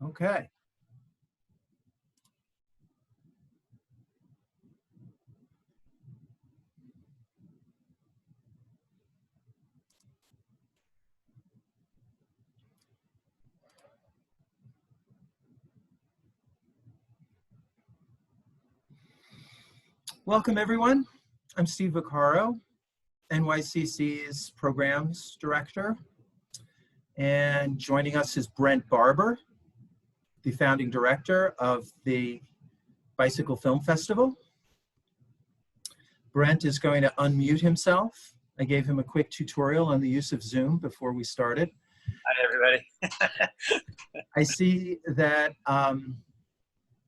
Okay. Welcome, everyone. I'm Steve Vaccaro, NYCC's Programs Director. And joining us is Brendt Barbur, the founding director of the Bicycle Film Festival. Brendt is going to unmute himself. I gave him a quick tutorial on the use of Zoom before we started. Hi, everybody. I see that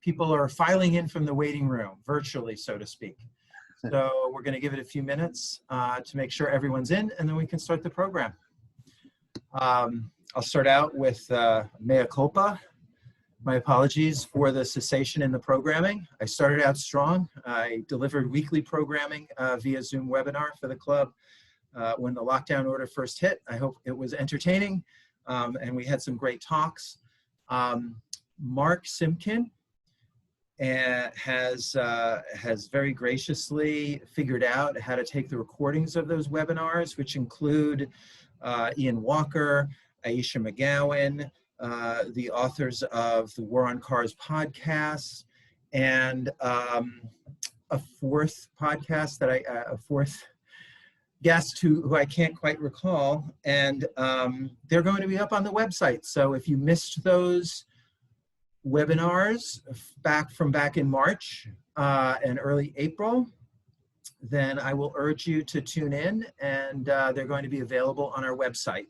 people are filing in from the waiting room, virtually, so to speak. So we're going to give it a few minutes to make sure everyone's in, and then we can start the program. I'll start out with mea culpa. My apologies for the cessation in the programming. I started out strong. I delivered weekly programming via Zoom webinar for the club when the lockdown order first hit. I hope it was entertaining, and we had some great talks. Mark Simkin has very graciously figured out how to take the recordings of those webinars, which include Ian Walker, Aisha McGowan, the authors of the War on Cars podcast, and a fourth podcast that a fourth guest who I can't quite recall, and they're going to be up on the website. So if you missed those webinars back in March and early April, then I will urge you to tune in, and they're going to be available on our website.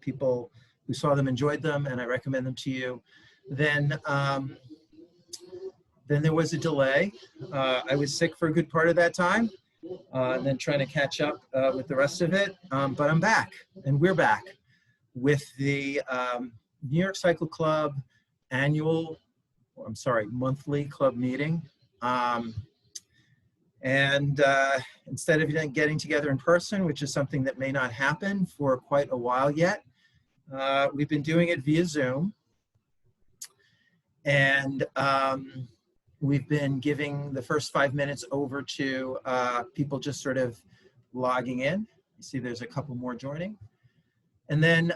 People who saw them enjoyed them, and I recommend them to you. Then there was a delay. I was sick for a good part of that time, and then trying to catch up with the rest of it. But I'm back, and we're back with the New York Cycle Club monthly club meeting. Instead of getting together in person, which is something that may not happen for quite a while yet, we've been doing it via Zoom. And we've been giving the first 5 minutes over to people just sort of logging in. You see there's a couple more joining. And then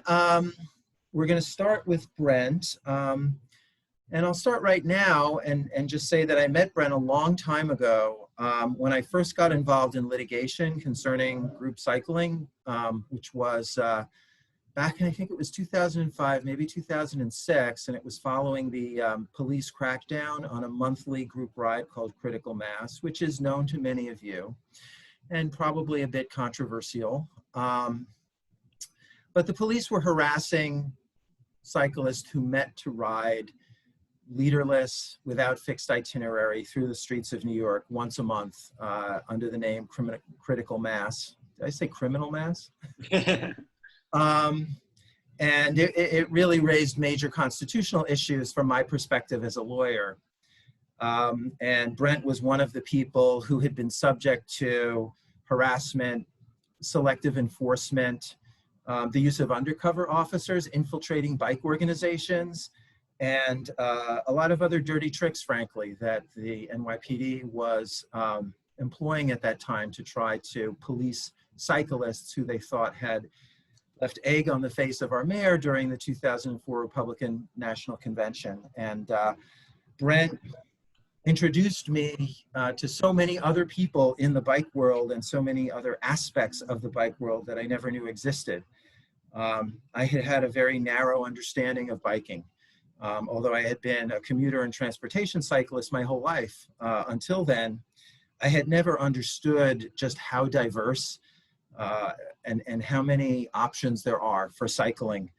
we're going to start with Brendt. And I'll start right now and just say that I met Brendt a long time ago when I first got involved in litigation concerning group cycling, which was back in, I think it was 2005, maybe 2006, and it was following the police crackdown on a monthly group ride called Critical Mass, which is known to many of you and probably a bit controversial. But the police were harassing cyclists who met to ride leaderless, without fixed itinerary, through the streets of New York once a month under the name Critical Mass. Did I say criminal mass? And it really raised major constitutional issues from my perspective as a lawyer. And Brendt was one of the people who had been subject to harassment, selective enforcement, the use of undercover officers infiltrating bike organizations, and a lot of other dirty tricks, frankly, that the NYPD was employing at that time to try to police cyclists who they thought had left egg on the face of our mayor during the 2004 Republican National Convention. And Brendt introduced me to so many other people in the bike world and so many other aspects of the bike world that I never knew existed. I had a very narrow understanding of biking. Although I had been a commuter and transportation cyclist my whole life, until then, I had never understood just how diverse and how many options there are for cycling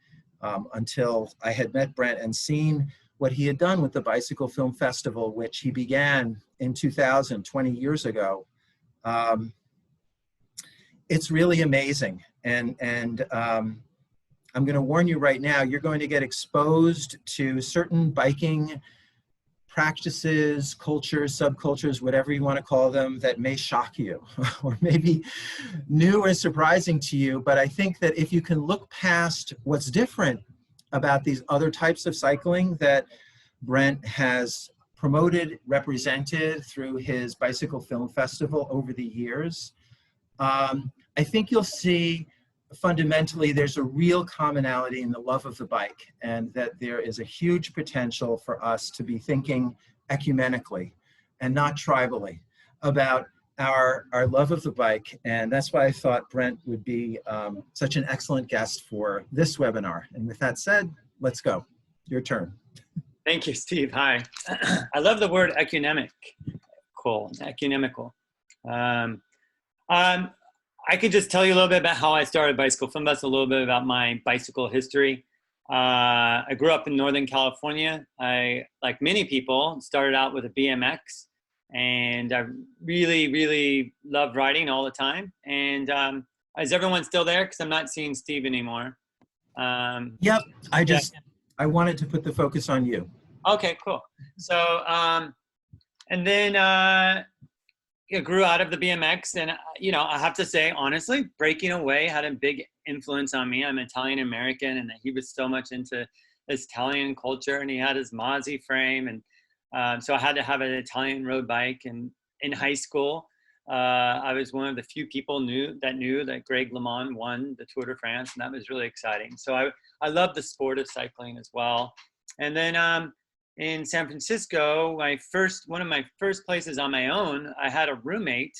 until I had met Brendt and seen what he had done with the Bicycle Film Festival, which he began in 2000, 20 years ago. It's really amazing. And I'm going to warn you right now, you're going to get exposed to certain biking practices, cultures, subcultures, whatever you want to call them, that may shock you or maybe new or surprising to you. But I think that if you can look past what's different about these other types of cycling that Brendt has promoted, represented through his Bicycle Film Festival over the years. I think you'll see fundamentally there's a real commonality in the love of the bike, and that there is a huge potential for us to be thinking ecumenically and not tribally about our love of the bike. And that's why I thought Brendt would be such an excellent guest for this webinar. And with that said, let's go. Your turn. Thank you, Steve. Hi. I love the word ecunemic. Cool. Ecunemical. I could just tell you a little bit about how I started Bicycle Film Festival, a little bit about my bicycle history. I grew up in Northern California. I, like many people, started out with a BMX, and I really, really loved riding all the time. And is everyone still there? Because I'm not seeing Steve anymore. Yep, I wanted to put the focus on you. Okay, cool. So, and then I grew out of the BMX, and I have to say, honestly, breaking away had a big influence on me. I'm Italian American, and he was so much into this Italian culture, and he had his Mozzie frame, and so I had to have an Italian road bike. And in high school, I was one of the few people that knew that Greg LeMond won the Tour de France, and that was really exciting. So I love the sport of cycling as well. And then in San Francisco, one of my first places on my own, I had a roommate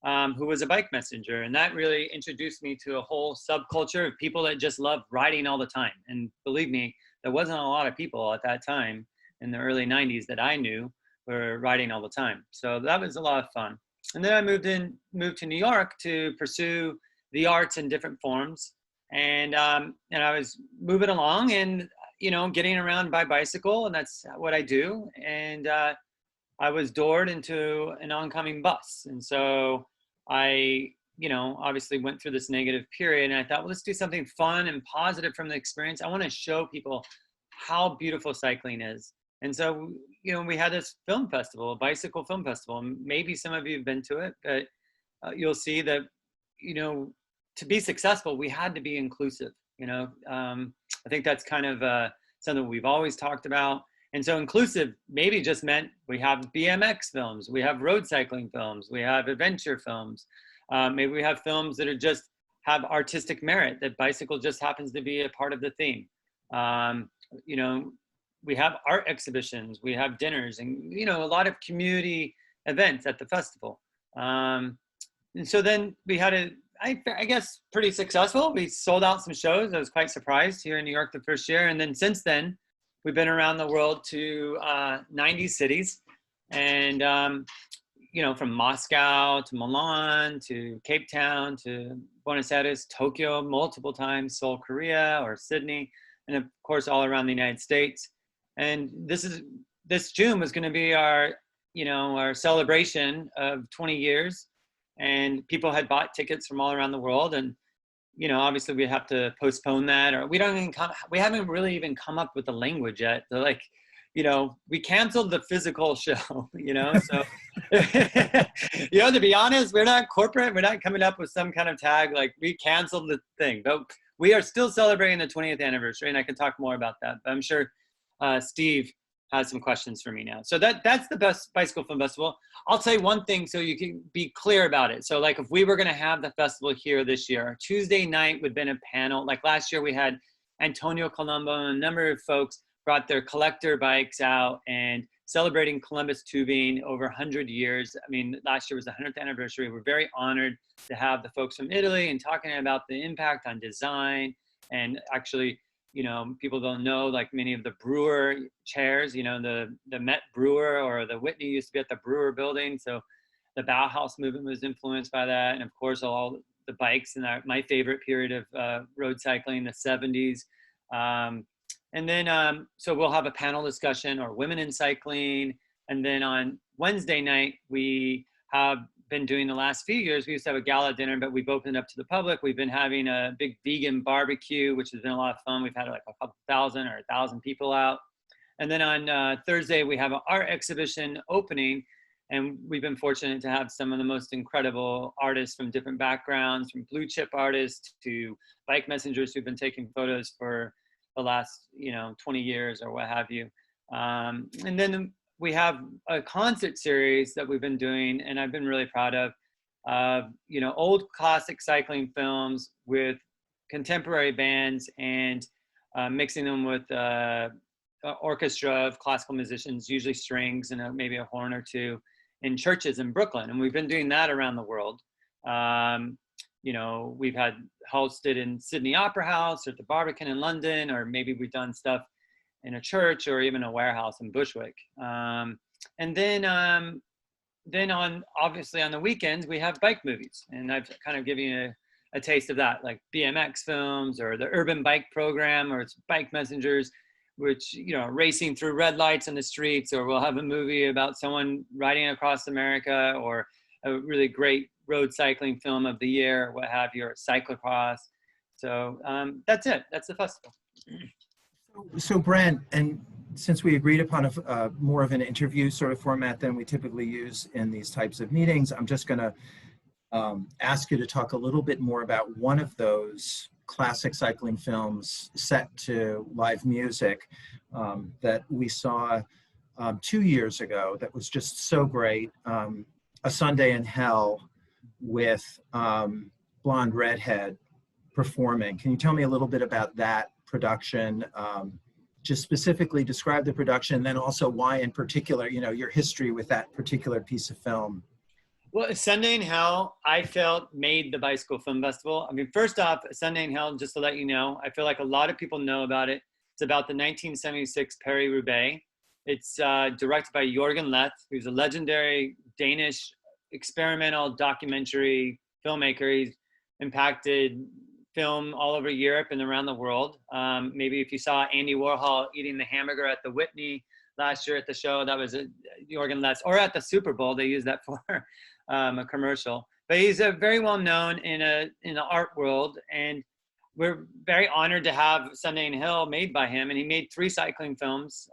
who was a bike messenger, and that really introduced me to a whole subculture of people that just loved riding all the time. And believe me, there wasn't a lot of people at that time in the early 90s that I knew were riding all the time. So that was a lot of fun. And then I moved to New York to pursue the arts in different forms. And I was moving along and, getting around by bicycle, and that's what I do. And I was doored into an oncoming bus. And so I, obviously went through this negative period, and I thought, well, let's do something fun and positive from the experience. I want to show people how beautiful cycling is. And so, we had this film festival, a bicycle film festival, and maybe some of you have been to it, but you'll see that, to be successful, we had to be inclusive. I think that's kind of something we've always talked about. And so inclusive maybe just meant we have BMX films, we have road cycling films, we have adventure films. Maybe we have films that have artistic merit, that bicycle just happens to be a part of the theme. We have art exhibitions, we have dinners, and a lot of community events at the festival. And so then we had I guess pretty successful. We sold out some shows. I was quite surprised here in New York the first year. And then since then, we've been around the world to 90 cities. And, from Moscow to Milan to Cape Town to Buenos Aires, Tokyo multiple times, Seoul, Korea, or Sydney, and of course, all around the United States. And this June was going to be our celebration of 20 years. And people had bought tickets from all around the world, and obviously we have to postpone that, or we haven't really even come up with the language yet. They're like, we canceled the physical show, so to be honest, we're not corporate, we're not coming up with some kind of tag like we canceled the thing, but we are still celebrating the 20th anniversary, and I can talk more about that, but I'm sure Steve has some questions for me now. So that's the best Bicycle Film Festival. I'll tell you one thing so you can be clear about it. So like if we were going to have the festival here this year, Tuesday night would have been a panel. Like last year we had Antonio Colombo and a number of folks brought their collector bikes out and celebrating Columbus tubing over 100 years. I mean, last year was the 100th anniversary. We're very honored to have the folks from Italy and talking about the impact on design. And actually, people don't know, like many of the Brewer chairs, the Met Brewer or the Whitney used to be at the Brewer building. So the Bauhaus movement was influenced by that. And of course, all the bikes in my favorite period of road cycling, the 70s. And then, so we'll have a panel discussion or women in cycling. And then on Wednesday night, we have been doing the last few years. We used to have a gala dinner, but we've opened up to the public. We've been having a big vegan barbecue, which has been a lot of fun. We've had like a couple thousand or 1,000 people out. And then on Thursday, we have an art exhibition opening. And we've been fortunate to have some of the most incredible artists from different backgrounds, from blue chip artists to bike messengers who've been taking photos for the last, 20 years or what have you. And then we have a concert series that we've been doing, and I've been really proud of, old classic cycling films with contemporary bands and mixing them with orchestra of classical musicians, usually strings and maybe a horn or two, in churches in Brooklyn. And we've been doing that around the world. We've had hosted in Sydney Opera House or at the Barbican in London, or maybe we've done stuff in a church or even a warehouse in Bushwick. And then obviously on the weekends, we have bike movies. And I've kind of given you a taste of that, like BMX films or the Urban Bike Program, or it's Bike Messengers, which, racing through red lights in the streets, or we'll have a movie about someone riding across America, or a really great road cycling film of the year, what have you, or cyclocross. So that's it. That's the festival. So Brent, and since we agreed upon a more of an interview sort of format than we typically use in these types of meetings, I'm just going to ask you to talk a little bit more about one of those classic cycling films set to live music that we saw 2 years ago that was just so great, A Sunday in Hell, with Blonde Redhead performing. Can you tell me a little bit about that production? Just specifically describe the production, then also why in particular, your history with that particular piece of film. Well, A Sunday in Hell, I felt made the Bicycle Film Festival. I mean, first off, A Sunday in Hell, just to let you know, I feel like a lot of people know about it. It's about the 1976 Paris-Rubaix. It's directed by Jorgen Leth, who's a legendary Danish experimental documentary filmmaker. He's impacted film all over Europe and around the world. Maybe if you saw Andy Warhol eating the hamburger at the Whitney last year at the show, that was Jorgen Leth, or at the Super Bowl, they used that for a commercial. But he's very well known in the art world, and we're very honored to have Sunday in Hell made by him. And he made 3 cycling films.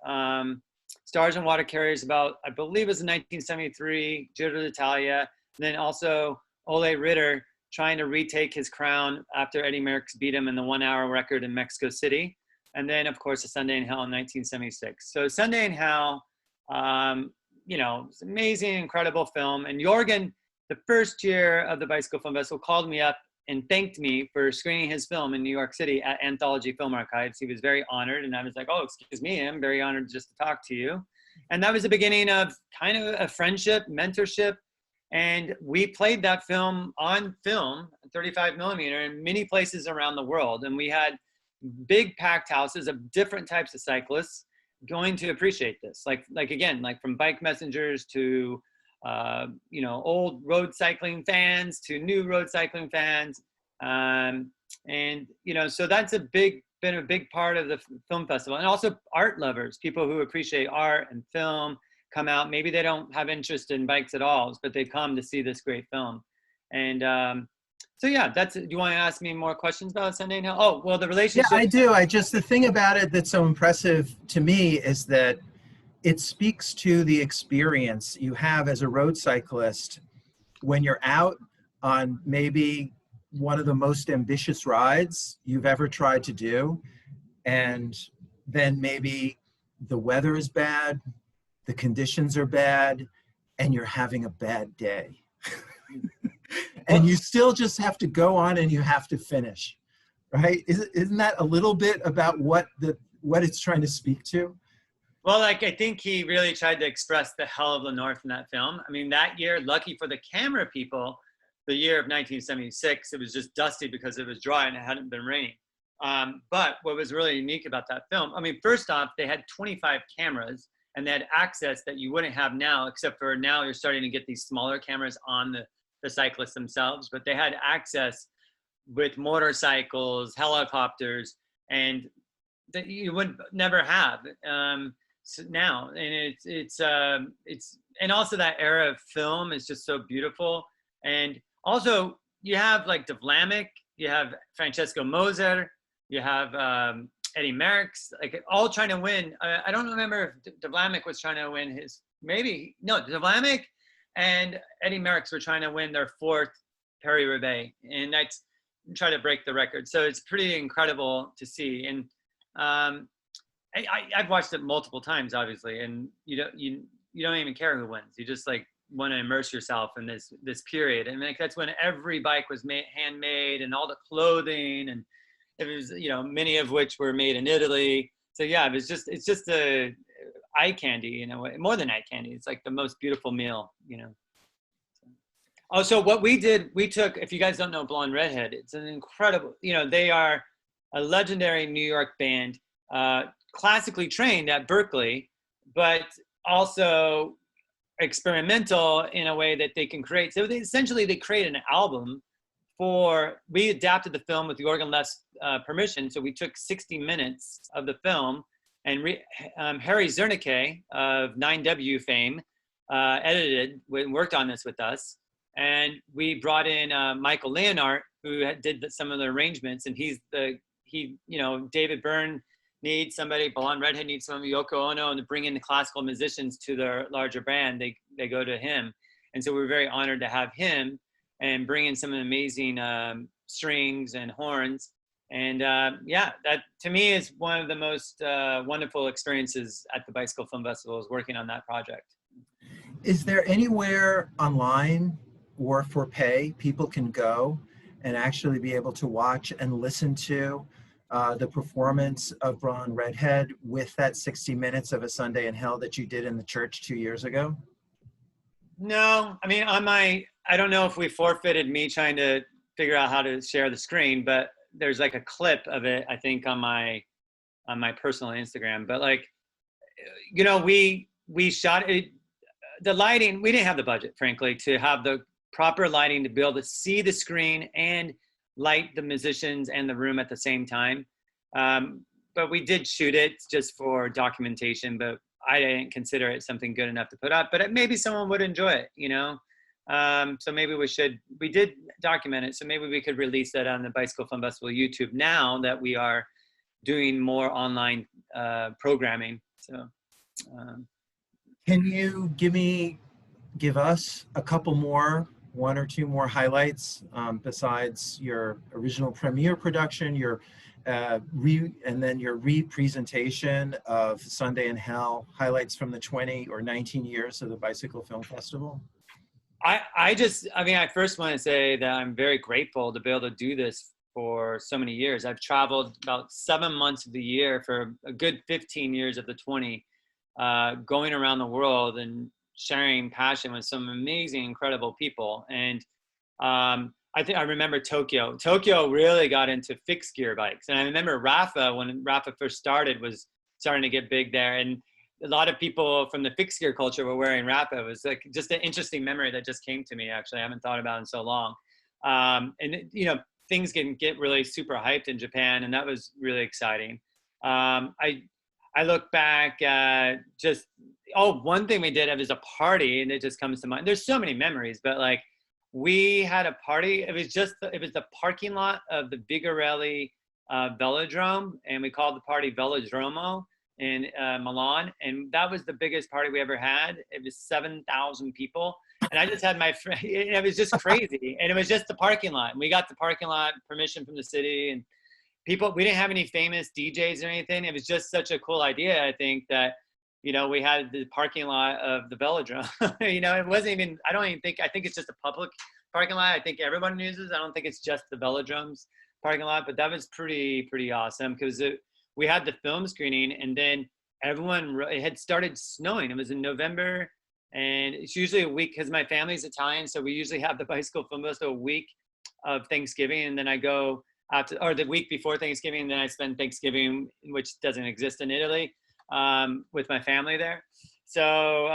Stars and Water Carriers, about, I believe it was in 1973, Giro d'Italia, and then also Ole Ritter trying to retake his crown after Eddie Merckx beat him in the 1-hour record in Mexico City. And then, of course, A Sunday in Hell in 1976. So Sunday in Hell, it's an amazing, incredible film. And Jorgen, the first year of the Bicycle Film Festival, called me up and thanked me for screening his film in New York City at Anthology Film Archives. He was very honored. And I was like, oh, excuse me, I'm very honored just to talk to you. And that was the beginning of kind of a friendship, mentorship. And we played that film on film, 35 millimeter, in many places around the world. And we had big packed houses of different types of cyclists going to appreciate this. Like again, like from Bike Messengers to, old road cycling fans to new road cycling fans. So that's been a big part of the film festival. And also art lovers, people who appreciate art and film, come out. Maybe they don't have interest in bikes at all, but they come to see this great film. And so yeah, do you want to ask me more questions about Sunday in Hell? Oh, well, the relationship. Yeah, I do. The thing about it that's so impressive to me is that it speaks to the experience you have as a road cyclist when you're out on maybe one of the most ambitious rides you've ever tried to do. And then maybe the weather is bad, the conditions are bad, and you're having a bad day. And you still just have to go on and you have to finish, right? Isn't that a little bit about what it's trying to speak to? Well, I think he really tried to express the hell of the North in that film. I mean, that year, lucky for the camera people, the year of 1976, it was just dusty because it was dry and it hadn't been raining. But what was really unique about that film, I mean, first off, they had 25 cameras and they had access that you wouldn't have now, except for now you're starting to get these smaller cameras on the cyclists themselves, but they had access with motorcycles, helicopters, and that you would never have now. And it's and also that era of film is just so beautiful. And also you have like De Vlaminck, you have Francesco Moser, you have Eddie Merckx, like all trying to win. I don't remember if De Vlaminck was trying to win his, De Vlaminck and Eddie Merckx were trying to win their 4th Paris-Roubaix, and that's try to break the record. So it's pretty incredible to see. And I've watched it multiple times, obviously, and you don't even care who wins. You just like want to immerse yourself in this period, and like that's when every bike was handmade, and all the clothing, and it was many of which were made in Italy. So yeah, it's just a eye candy, more than eye candy. It's like the most beautiful meal. Oh, so what we did, we took, if you guys don't know Blonde Redhead, it's an incredible, they are a legendary New York band, classically trained at Berkeley, but also experimental in a way that they can create. So essentially they created an album we adapted the film with Jorgen Leth's permission. So we took 60 minutes of the film, and Harry Zernicke of 9W fame edited and worked on this with us. And we brought in Michael Leonard, who did some of the arrangements, and David Byrne needs somebody, Blonde Redhead needs somebody, Yoko Ono, and to bring in the classical musicians to their larger band, they go to him. And so we were very honored to have him and bring in some amazing strings and horns. And yeah, that to me is one of the most wonderful experiences at the Bicycle Film Festival, is working on that project. Is there anywhere online or for pay people can go and actually be able to watch and listen to the performance of Blonde Redhead with that 60 minutes of A Sunday in Hell that you did in the church 2 years ago? No, I mean, I don't know if we forfeited me trying to figure out how to share the screen, but there's like a clip of it, I think, on my personal Instagram. But like, we shot it, the lighting, we didn't have the budget, frankly, to have the proper lighting to be able to see the screen and light the musicians and the room at the same time. But we did shoot it just for documentation, but I didn't consider it something good enough to put up, but maybe someone would enjoy it, so maybe we did document it. So maybe we could release that on the Bicycle Film Festival YouTube now that we are doing more online programming. So can you give us a couple more, one or two more highlights besides your original premiere production, and then your re-presentation of Sunday in Hell, highlights from the 20 or 19 years of the Bicycle Film Festival? I first want to say that I'm very grateful to be able to do this for so many years. I've traveled about 7 months of the year for a good 15 years of the 20, going around the world and sharing passion with some amazing, incredible people. And I remember Tokyo. Tokyo really got into fixed gear bikes. And I remember Rafa, when Rafa first started, was starting to get big there. And a lot of people from the fixed gear culture were wearing Rafa. It was like just an interesting memory that just came to me, actually. I haven't thought about it in so long. Things can get really super hyped in Japan, and that was really exciting. I look back, one thing we did was a party, and it just comes to mind. There's so many memories, but like, we had a party. It was the parking lot of the Bigarelli Velodrome, and we called the party Velodromo in Milan. And that was the biggest party we ever had. It was 7,000 people. And I just had my friend, it was just crazy. And it was just the parking lot. And we got the parking lot permission from the city, and we didn't have any famous DJs or anything. It was just such a cool idea, I think, that, we had the parking lot of the Velodrome. It wasn't even, I think it's just a public parking lot. I think everyone uses. I don't think it's just the Velodrome's parking lot, but that was pretty awesome, because we had the film screening, and then it had started snowing. It was in November, and it's usually a week, because my family's Italian, so we usually have the Bicycle Film Festival a week of Thanksgiving, and then I go or the week before Thanksgiving, and then I spend Thanksgiving, which doesn't exist in Italy, with my family there. So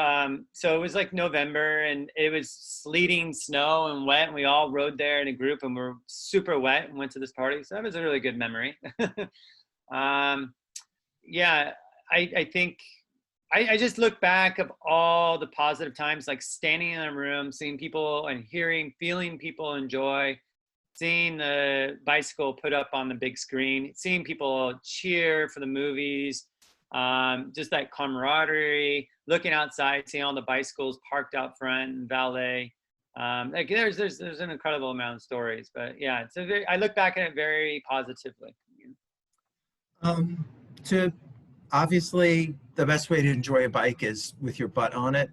it was like November, and it was sleeting, snow, and wet, and we all rode there in a group, and we're super wet and went to this party. So that was a really good memory. Yeah, I think I just look back of all the positive times, like standing in a room, seeing people and feeling people enjoy, seeing the bicycle put up on the big screen, seeing people cheer for the movies, just that camaraderie, looking outside, seeing all the bicycles parked out front and valet. Like there's an incredible amount of stories, but yeah, I look back at it very positively. to obviously the best way to enjoy a bike is with your butt on it,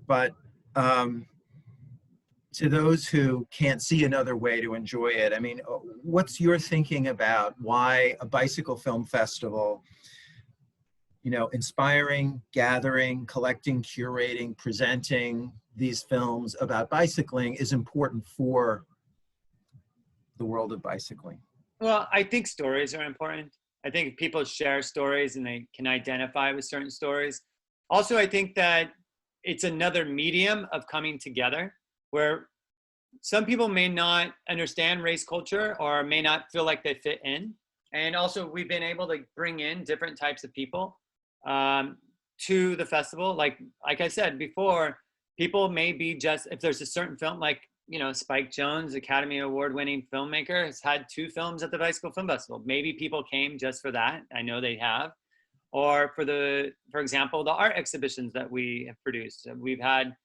but to those who can't see another way to enjoy it, I mean, what's your thinking about why a bicycle film festival, you know, inspiring, gathering, collecting, curating, presenting these films about bicycling is important for the world of bicycling? Well, I think stories are important. I think people share stories and they can identify with certain stories. Also, I think that it's another medium of coming together where some people may not understand race culture or may not feel like they fit in. And also we've been able to bring in different types of people to the festival. Like I said before, people may be just, if there's a certain film, like, you know, Spike Jonze, Academy Award winning filmmaker, has had 2 films at the Bicycle Film Festival. Maybe people came just for that. I know they have. Or for example, the art exhibitions that we have produced. We've had,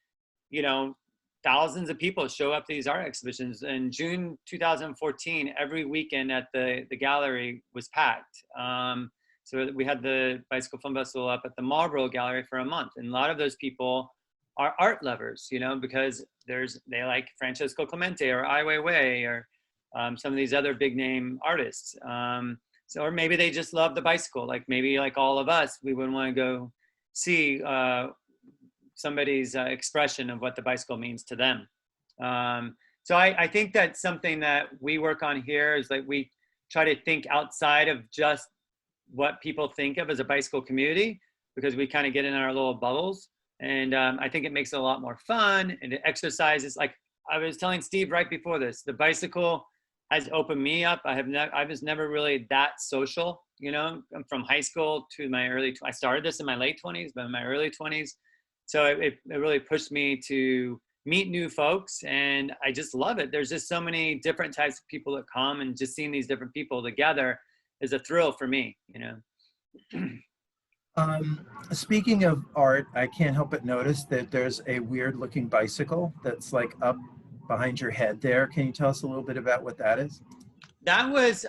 you know, thousands of people show up to these art exhibitions. In June 2014, every weekend at the gallery was packed. So we had the Bicycle Film Festival up at the Marlborough Gallery for a month. And a lot of those people are art lovers, you know, because they like Francesco Clemente or Ai Weiwei or some of these other big name artists. So, or maybe they just love the bicycle. Like maybe like all of us, we would want to go see somebody's expression of what the bicycle means to them. So I think that's something that we work on here is like we try to think outside of just what people think of as a bicycle community, because we kind of get in our little bubbles. And I think it makes it a lot more fun, and it exercises. Like I was telling Steve right before this, the bicycle has opened me up. I was never really that social, you know, from high school to my I started this in my late 20s, but in my early 20s. So it really pushed me to meet new folks, and I just love it. There's just so many different types of people that come, and just seeing these different people together is a thrill for me, you know. Speaking of art, I can't help but notice that there's a weird looking bicycle that's like up behind your head there. Can you tell us a little bit about what that is? That was,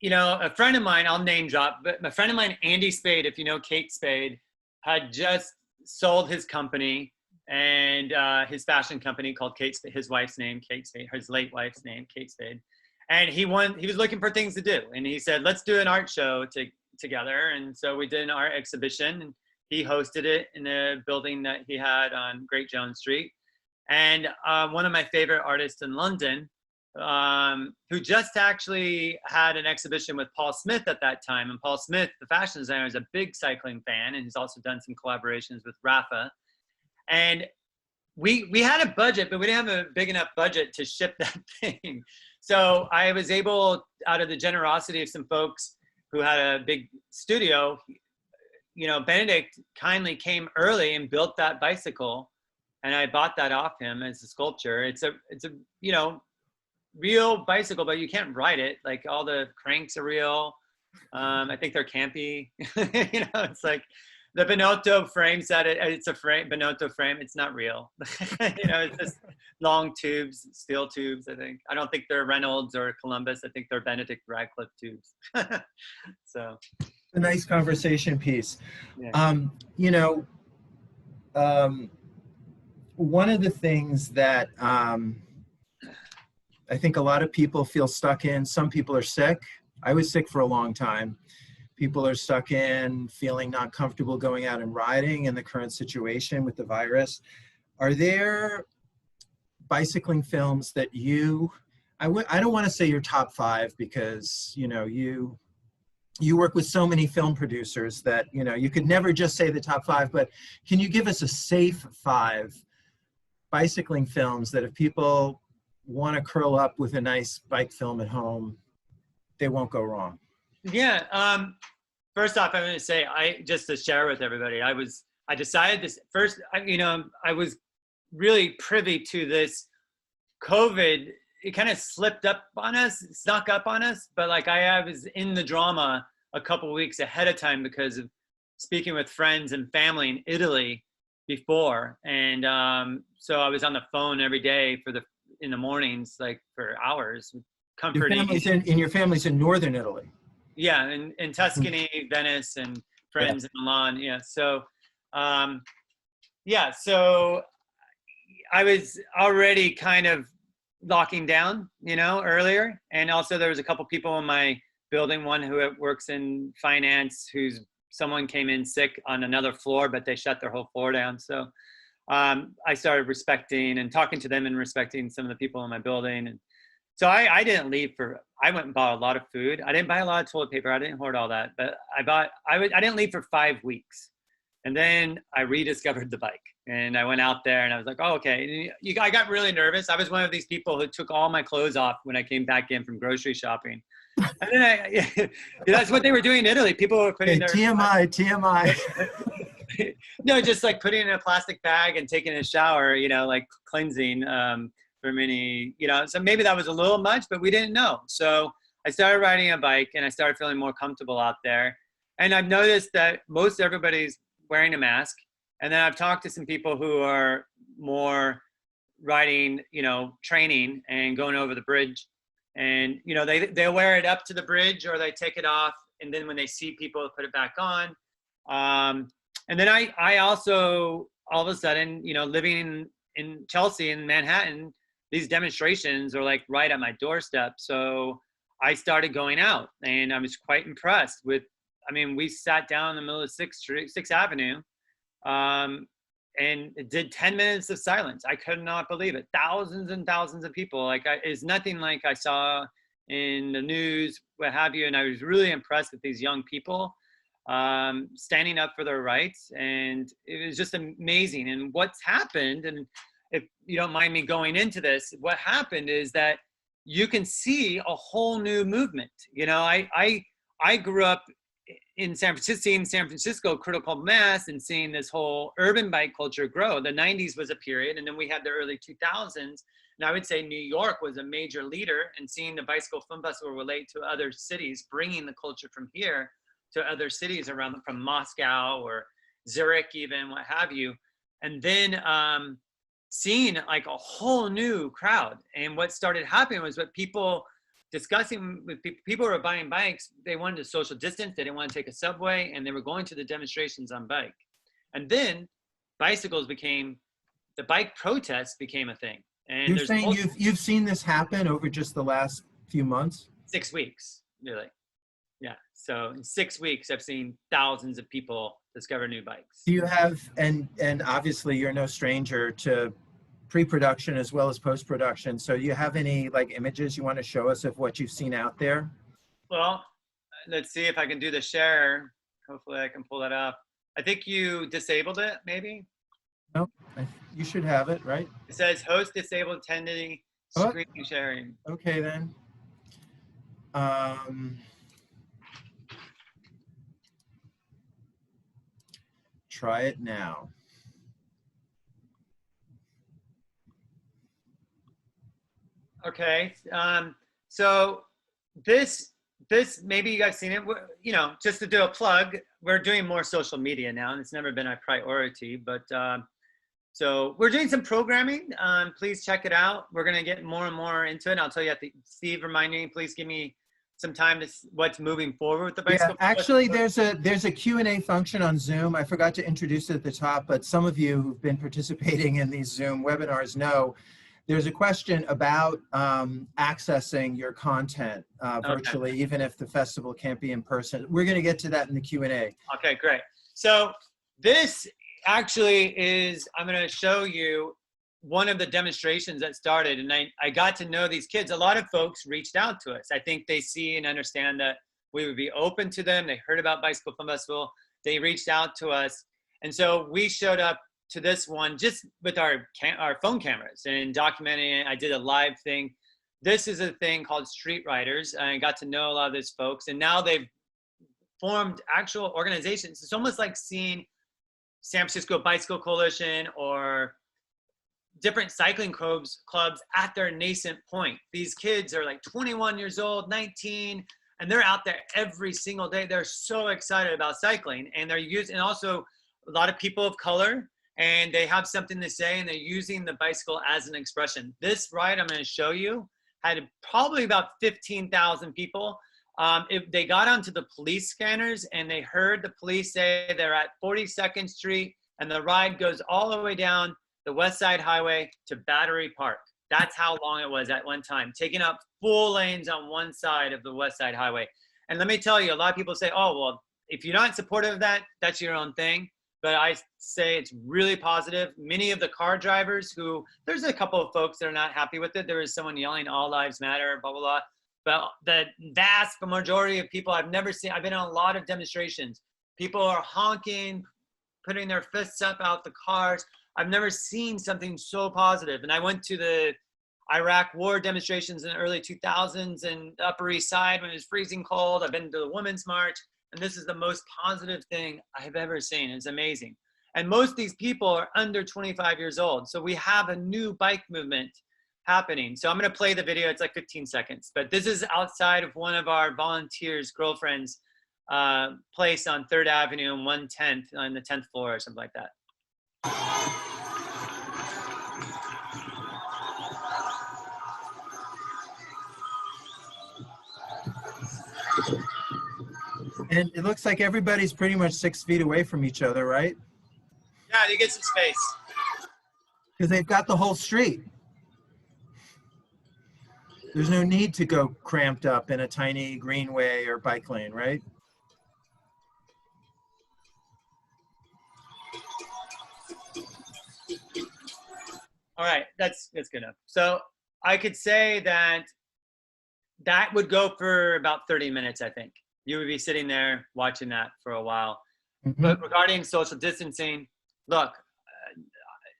you know, a friend of mine, I'll name drop, but a friend of mine, Andy Spade, if you know Kate Spade, had just sold his company and his fashion company called Kate Spade, his wife's name, Kate Spade, his late wife's name, Kate Spade. And he was looking for things to do. And he said, let's do an art show together. And so we did an art exhibition, and he hosted it in a building that he had on Great Jones Street. And one of my favorite artists in London, who just actually had an exhibition with Paul Smith at that time. And Paul Smith, the fashion designer, is a big cycling fan, and he's also done some collaborations with Rafa. And we had a budget, but we didn't have a big enough budget to ship that thing. So I was able, out of the generosity of some folks who had a big studio, you know, Benedict kindly came early and built that bicycle, and I bought that off him as a sculpture. It's a you know, real bicycle, but you can't ride it. Like all the cranks are real. I think they're campy. You know, it's like the Benotto frame set it. It's a frame, Benotto frame. It's not real. You know, it's just long tubes, steel tubes. I think. I don't think they're Reynolds or Columbus. I think they're Benedict Radcliffe tubes. So, A nice conversation piece. yeah. You know, one of the things that I think a lot of people feel stuck in, some people are sick. I was sick for a long time. People are stuck in feeling not comfortable going out and riding in the current situation with the virus. Are there bicycling films that I don't want to say your top 5, because, you know, you work with so many film producers that, you know, you could never just say the top 5, but can you give us a safe 5 bicycling films that if people want to curl up with a nice bike film at home, they won't go wrong? Yeah. First off, I'm going to say, just to share with everybody, I decided this first, you know, I was really privy to this COVID. It kind of slipped up on us, snuck up on us, but like I was in the drama a couple of weeks ahead of time because of speaking with friends and family in Italy before. And so I was on the phone every day in the mornings, like for hours. Your family's in northern Italy. Yeah, in Tuscany, Venice, and friends in Milan. Yeah, so yeah, so I was already kind of locking down, you know, earlier, and also there was a couple people in my building, one who works in finance, someone came in sick on another floor, but they shut their whole floor down. So I started respecting and talking to them and respecting some of the people in my building. And so I didn't leave I went and bought a lot of food. I didn't buy a lot of toilet paper. I didn't hoard all that, but I didn't leave for 5 weeks. And then I rediscovered the bike, and I went out there and I was like, oh, okay. And I got really nervous. I was one of these people who took all my clothes off when I came back in from grocery shopping. And then that's what they were doing in Italy. People were putting their TMI. No, just like putting it in a plastic bag and taking a shower, you know, like cleansing for many, you know, so maybe that was a little much, but we didn't know. So I started riding a bike and I started feeling more comfortable out there. And I've noticed that most everybody's wearing a mask. And then I've talked to some people who are more riding, you know, training and going over the bridge. And, you know, they wear it up to the bridge or they take it off. And then when they see people, put it back on. And then I also, all of a sudden, you know, living in Chelsea in Manhattan, these demonstrations are like right at my doorstep. So I started going out and I was quite impressed with, I mean, we sat down in the middle of 6th Avenue and it did 10 minutes of silence. I could not believe it. Thousands and thousands of people. It's nothing like I saw in the news, what have you. And I was really impressed with these young people standing up for their rights. And it was just amazing. And what's happened, and if you don't mind me going into this, what happened is that you can see a whole new movement. You know, I grew up in San Francisco critical mass and seeing this whole urban bike culture grow. The 90s was a period, and then we had the early 2000s. And I would say New York was a major leader, and seeing the bicycle film festival relate to other cities, bringing the culture from here to other cities around, from Moscow or Zurich even, what have you. And then seeing like a whole new crowd. And what started happening was what people discussing with people who were buying bikes, they wanted to social distance, they didn't want to take a subway, and they were going to the demonstrations on bike. And then bicycles the bike protests became a thing. And You're saying you've seen this happen over just the last few months? 6 weeks, really. Yeah, so in 6 weeks, I've seen thousands of people discover new bikes. Do you have, and obviously you're no stranger to pre-production as well as post-production. So you have any like images you want to show us of what you've seen out there? Well, let's see if I can do the share. Hopefully I can pull that up. I think you disabled it, maybe? No, you should have it, right? It says host disabled attendee screen sharing. Okay, then. Try it now. Okay, so this maybe you guys seen it. You know, just to do a plug, we're doing more social media now, and it's never been a priority. But so we're doing some programming. Please check it out. We're gonna get more and more into it. I'll tell you at the Steve, remind me, please give me some time to what's moving forward with the bicycle. Yeah, actually, there's a Q&A function on Zoom. I forgot to introduce it at the top, but some of you who've been participating in these Zoom webinars know there's a question about accessing your content virtually, okay, even if the festival can't be in person. We're going to get to that in the Q&A. Okay, great. So this actually is, I'm going to show you one of the demonstrations that started, and I got to know these kids. A lot of folks reached out to us. I think they see and understand that we would be open to them. They heard about Bicycle Film Festival. They reached out to us. And so we showed up to this one just with our phone cameras and documenting it. I did a live thing. This is a thing called Street Riders. I got to know a lot of these folks, and now they've formed actual organizations. It's almost like seeing San Francisco Bicycle Coalition or different cycling clubs at their nascent point. These kids are like 21 years old, 19, and they're out there every single day. They're so excited about cycling, and they're using, and also a lot of people of color, and they have something to say, and they're using the bicycle as an expression. This ride I'm going to show you had probably about 15,000 people. if they got onto the police scanners and they heard the police say they're at 42nd Street and the ride goes all the way down the West Side Highway to Battery Park. That's how long it was at one time, taking up full lanes on one side of the West Side Highway. And let me tell you, a lot of people say, oh, well, if you're not supportive of that, that's your own thing. But I say it's really positive. Many of the car drivers who, there's a couple of folks that are not happy with it. There is someone yelling, all lives matter, blah, blah, blah. But the vast majority of people I've never seen, I've been on a lot of demonstrations. People are honking, putting their fists up out the cars. I've never seen something so positive. And I went to the Iraq war demonstrations in the early 2000s in the Upper East Side when it was freezing cold. I've been to the Women's March, and this is the most positive thing I've ever seen. It's amazing. And most of these people are under 25 years old. So we have a new bike movement happening. So I'm going to play the video. It's like 15 seconds, but this is outside of one of our volunteers' girlfriends' place on 3rd Avenue and 110th on the 10th floor or something like that. And it looks like everybody's pretty much 6 feet away from each other, right? Yeah, you get some space. Because they've got the whole street. There's no need to go cramped up in a tiny greenway or bike lane, right? All right, that's good enough. So I could say that that would go for about 30 minutes, I think. You would be sitting there watching that for a while. Mm-hmm. But regarding social distancing, look,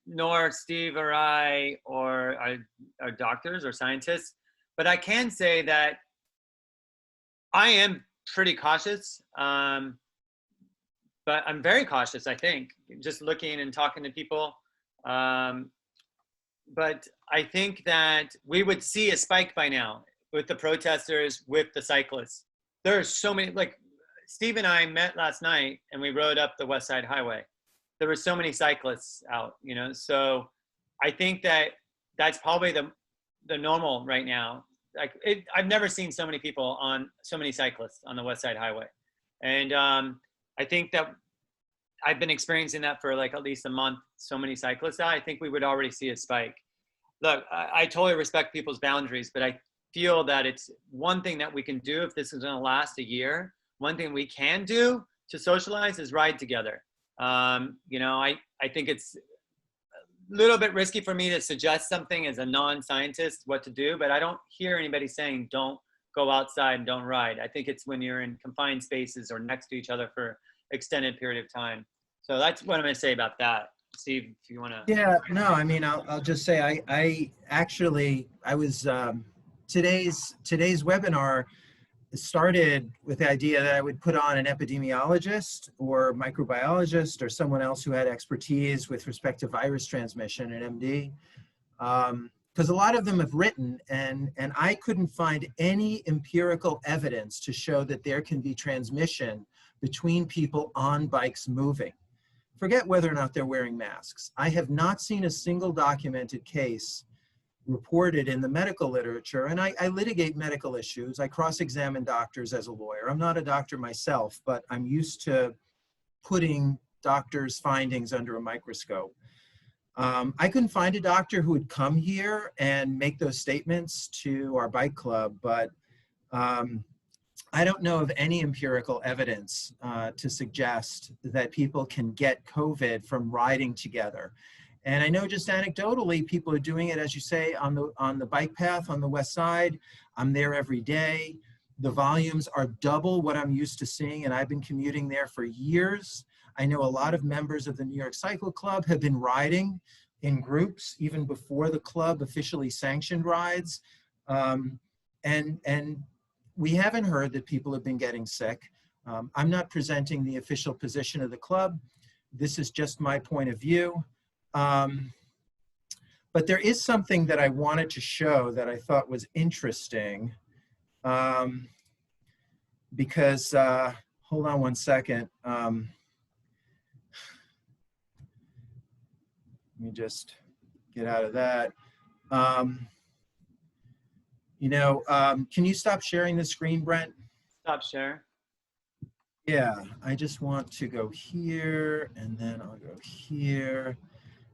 nor Steve or I or our doctors or scientists, but I can say that I am pretty cautious, but I'm very cautious, I think, just looking and talking to people. But I think that we would see a spike by now with the protesters, with the cyclists. There are so many, like Steve and I met last night and we rode up the West Side Highway. There were so many cyclists out, you know, so I think that that's probably the normal right now. Like I've never seen so many people so many cyclists on the West Side Highway. And I think that I've been experiencing that for like at least a month, so many cyclists out. I think we would already see a spike. Look, I totally respect people's boundaries, but I feel that it's one thing that we can do if this is going to last a year. One thing we can do to socialize is ride together. You know, I think it's a little bit risky for me to suggest something as a non-scientist what to do, but I don't hear anybody saying don't go outside and don't ride. I think it's when you're in confined spaces or next to each other for extended period of time. So that's what I'm going to say about that. Steve, if you want to. Yeah, no, I mean, I'll just say I was today's webinar started with the idea that I would put on an epidemiologist or microbiologist or someone else who had expertise with respect to virus transmission, an MD, because a lot of them have written, and I couldn't find any empirical evidence to show that there can be transmission between people on bikes moving. Forget whether or not they're wearing masks. I have not seen a single documented case reported in the medical literature, and I litigate medical issues. I cross-examine doctors as a lawyer. I'm not a doctor myself, but I'm used to putting doctors' findings under a microscope. I couldn't find a doctor who would come here and make those statements to our bike club, but I don't know of any empirical evidence to suggest that people can get COVID from riding together. And I know just anecdotally, people are doing it, as you say, on the bike path on the West Side. I'm there every day. The volumes are double what I'm used to seeing, and I've been commuting there for years. I know a lot of members of the New York Cycle Club have been riding in groups even before the club officially sanctioned rides. And we haven't heard that people have been getting sick. I'm not presenting the official position of the club. This is just my point of view. But there is something that I wanted to show that I thought was interesting, because, hold on one second. Let me just get out of that. You know, can you stop sharing the screen, Brent? Stop share. Yeah, I just want to go here, and then I'll go here.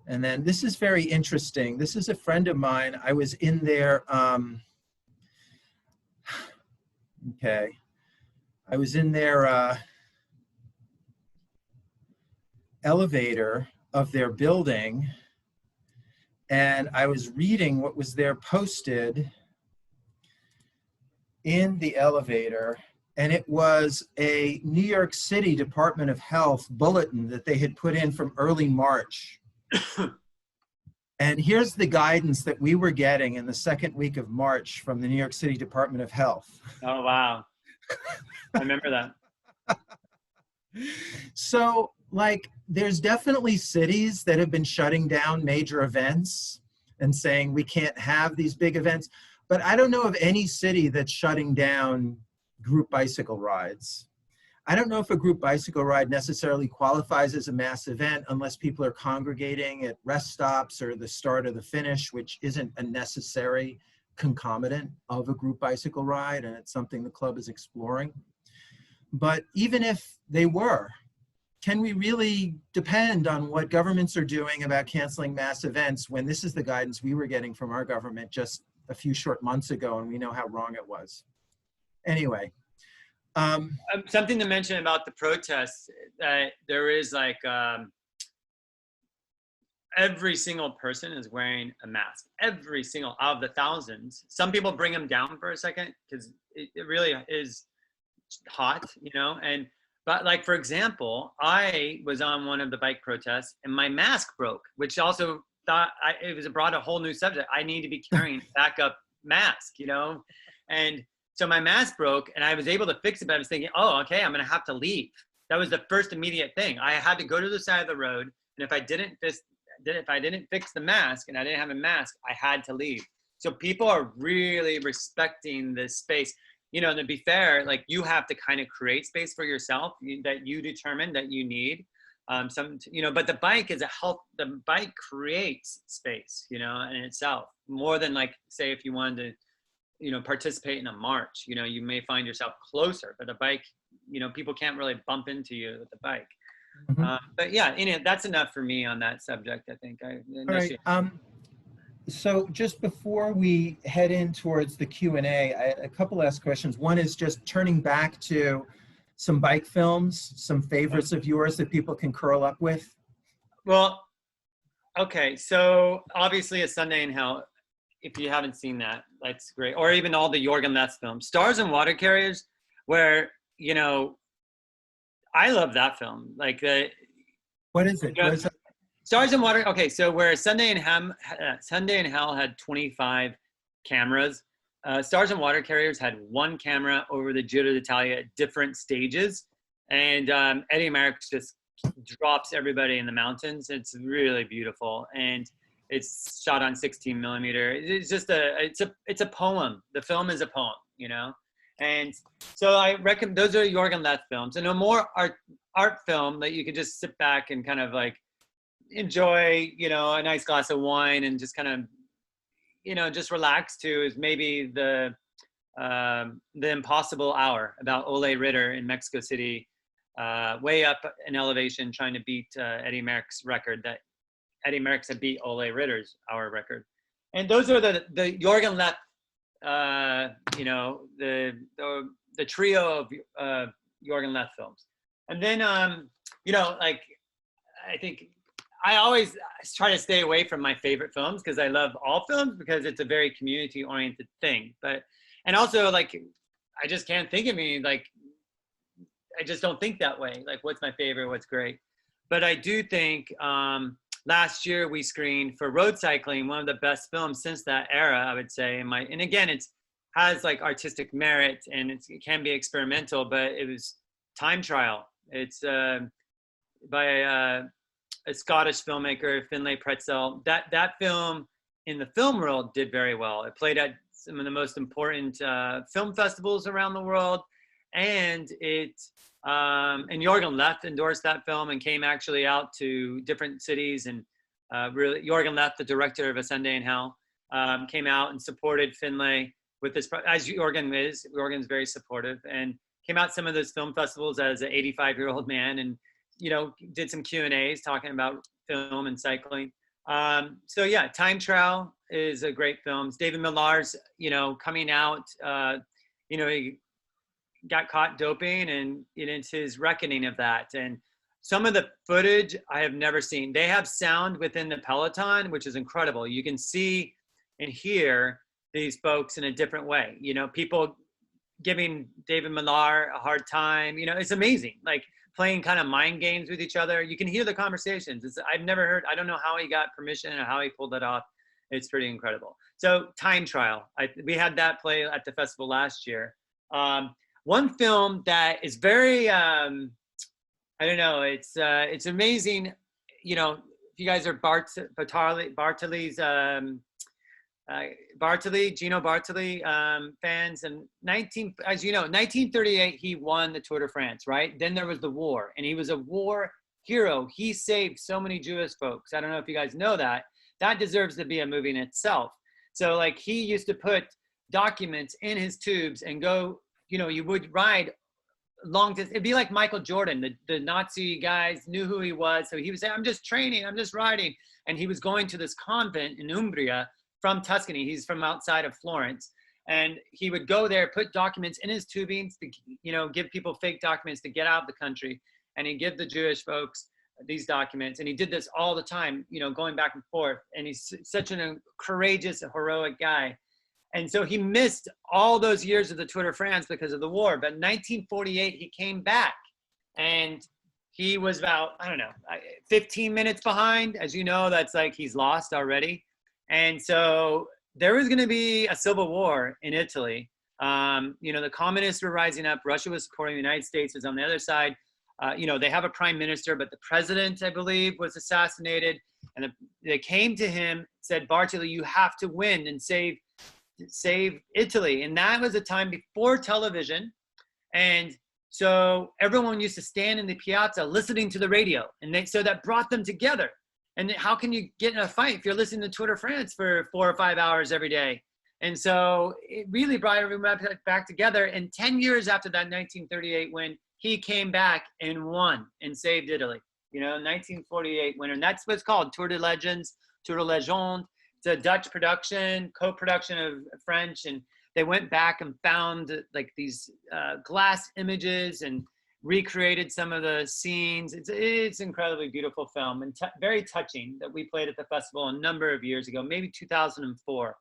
And then this is very interesting. This is a friend of mine. I was in their, okay. I was in their elevator of their building, and I was reading what was there posted in the elevator, and it was a New York City Department of Health bulletin that they had put in from early March. And here's the guidance that we were getting in the second week of March from the New York City Department of Health. Oh, wow. I remember that. So, like, there's definitely cities that have been shutting down major events and saying we can't have these big events. But I don't know of any city that's shutting down group bicycle rides. I don't know if a group bicycle ride necessarily qualifies as a mass event unless people are congregating at rest stops or the start or the finish, which isn't a necessary concomitant of a group bicycle ride, and it's something the club is exploring. But even if they were, can we really depend on what governments are doing about canceling mass events when this is the guidance we were getting from our government just a few short months ago, and we know how wrong it was? Anyway. Something to mention about the protests, that there is like every single person is wearing a mask. Every single, out of the thousands. Some people bring them down for a second because it really is hot, you know. But like, for example, I was on one of the bike protests and my mask broke, which also it brought a whole new subject. I need to be carrying a backup mask, you know, and so my mask broke and I was able to fix it, but I was thinking, oh, okay, I'm gonna have to leave. That was the first immediate thing. I had to go to the side of the road, and if I didn't fix the mask and I didn't have a mask, I had to leave. So people are really respecting this space. You know, to be fair, like, you have to kind of create space for yourself that you determine that you need. You know, but the bike the bike creates space, you know, in itself, more than, like, say, if you wanted to, you know, participate in a march, you know, you may find yourself closer, but a bike, you know, people can't really bump into you with the bike. Mm-hmm. But yeah, you know, that's enough for me on that subject, I think. All right. So just before we head in towards the Q&A, I had a couple last questions. One is just turning back to some bike films, some favorites of yours that people can curl up with. Well, okay, so obviously A Sunday in Hell, if you haven't seen that, that's great. Or even all the Jorgen Leth films. Stars and Water Carriers, where, you know, I love that film. Like, what is it? You know, what is it? Stars and Water, okay, so where Sunday in Hell had 25 cameras, Stars and Water Carriers had one camera over the Giro d'Italia at different stages. And Eddie Merckx just drops everybody in the mountains. It's really beautiful. And it's shot on 16 millimeter. It's just it's a poem. The film is a poem, you know? And so I recommend, those are Jorgen Leth films. And a more art film that you could just sit back and kind of like enjoy, you know, a nice glass of wine and just kind of, you know, just relax to, is maybe the Impossible Hour, about Ole Ritter in Mexico City, way up in elevation, trying to beat Eddie Merckx's record that Eddie Merckx had beat Ole Ritter's hour record. And those are the Jorgen Leth, you know, the trio of Jorgen Leth films. And then, you know, like, I think I always try to stay away from my favorite films because I love all films because it's a very community-oriented thing. And also, like, I just can't think of any, like, I just don't think that way. Like, what's my favorite, what's great. But I do think last year we screened for Road Cycling, one of the best films since that era, I would say. And again, it has like artistic merit and it can be experimental, but it was Time Trial. It's by a Scottish filmmaker, Finlay Pretzel. That film in the film world did very well. It played at some of the most important film festivals around the world, and Jorgen Leth endorsed that film and came actually out to different cities, and really Jorgen Leth, the director of A Sunday in Hell, came out and supported Finlay with this, as Jorgen is. Jorgen's very supportive, and came out some of those film festivals as an 85-year-old man, and did some Q&As talking about film and cycling. So yeah, Time Trial is a great film. David Millar's, coming out, he got caught doping, and it's his reckoning of that. And some of the footage I have never seen. They have sound within the peloton, which is incredible. You can see and hear these folks in a different way. People giving David Millar a hard time. It's amazing. Like playing kind of mind games with each other. You can hear the conversations. I've never heard. I don't know how he got permission or how he pulled that off. It's pretty incredible. So Time Trial. We had that play at the festival last year. One film that is very, I don't know. It's amazing. If you guys are Bartoli's, Gino Bartoli fans, and 1938 he won the Tour de France, right? Then there was the war, and he was a war hero. He saved so many Jewish folks. I don't know if you guys know that. That deserves to be a movie in itself. So like he used to put documents in his tubes and go, you would ride long distance. It'd be like Michael Jordan. The Nazi guys knew who he was. So he would say, I'm just training, I'm just riding. And he was going to this convent in Umbria from Tuscany. He's from outside of Florence. And he would go there, put documents in his tubings to, give people fake documents to get out of the country. And he'd give the Jewish folks these documents. And he did this all the time, going back and forth. And he's such a courageous, heroic guy. And so he missed all those years of the Tour de France because of the war. But in 1948, he came back, and he was about, 15 minutes behind. As you know, that's like he's lost already. And so there was going to be a civil war in Italy. The communists were rising up. Russia was supporting the United States, was on the other side. They have a prime minister, but the president, I believe, was assassinated. And they came to him, said, Bartoli, you have to win and save Italy. And that was a time before television. And so everyone used to stand in the piazza listening to the radio. And so that brought them together. And how can you get in a fight if you're listening to Tour de France for 4 or 5 hours every day? And so it really brought everyone back together. And 10 years after that 1938 win, he came back and won and saved Italy. 1948 winner. And that's what's called Tour de Legends, Tour de Legende. It's a Dutch production, co-production of French, and they went back and found like these glass images and recreated some of the scenes. It's an incredibly beautiful film and very touching that we played at the festival a number of years ago, maybe 2004.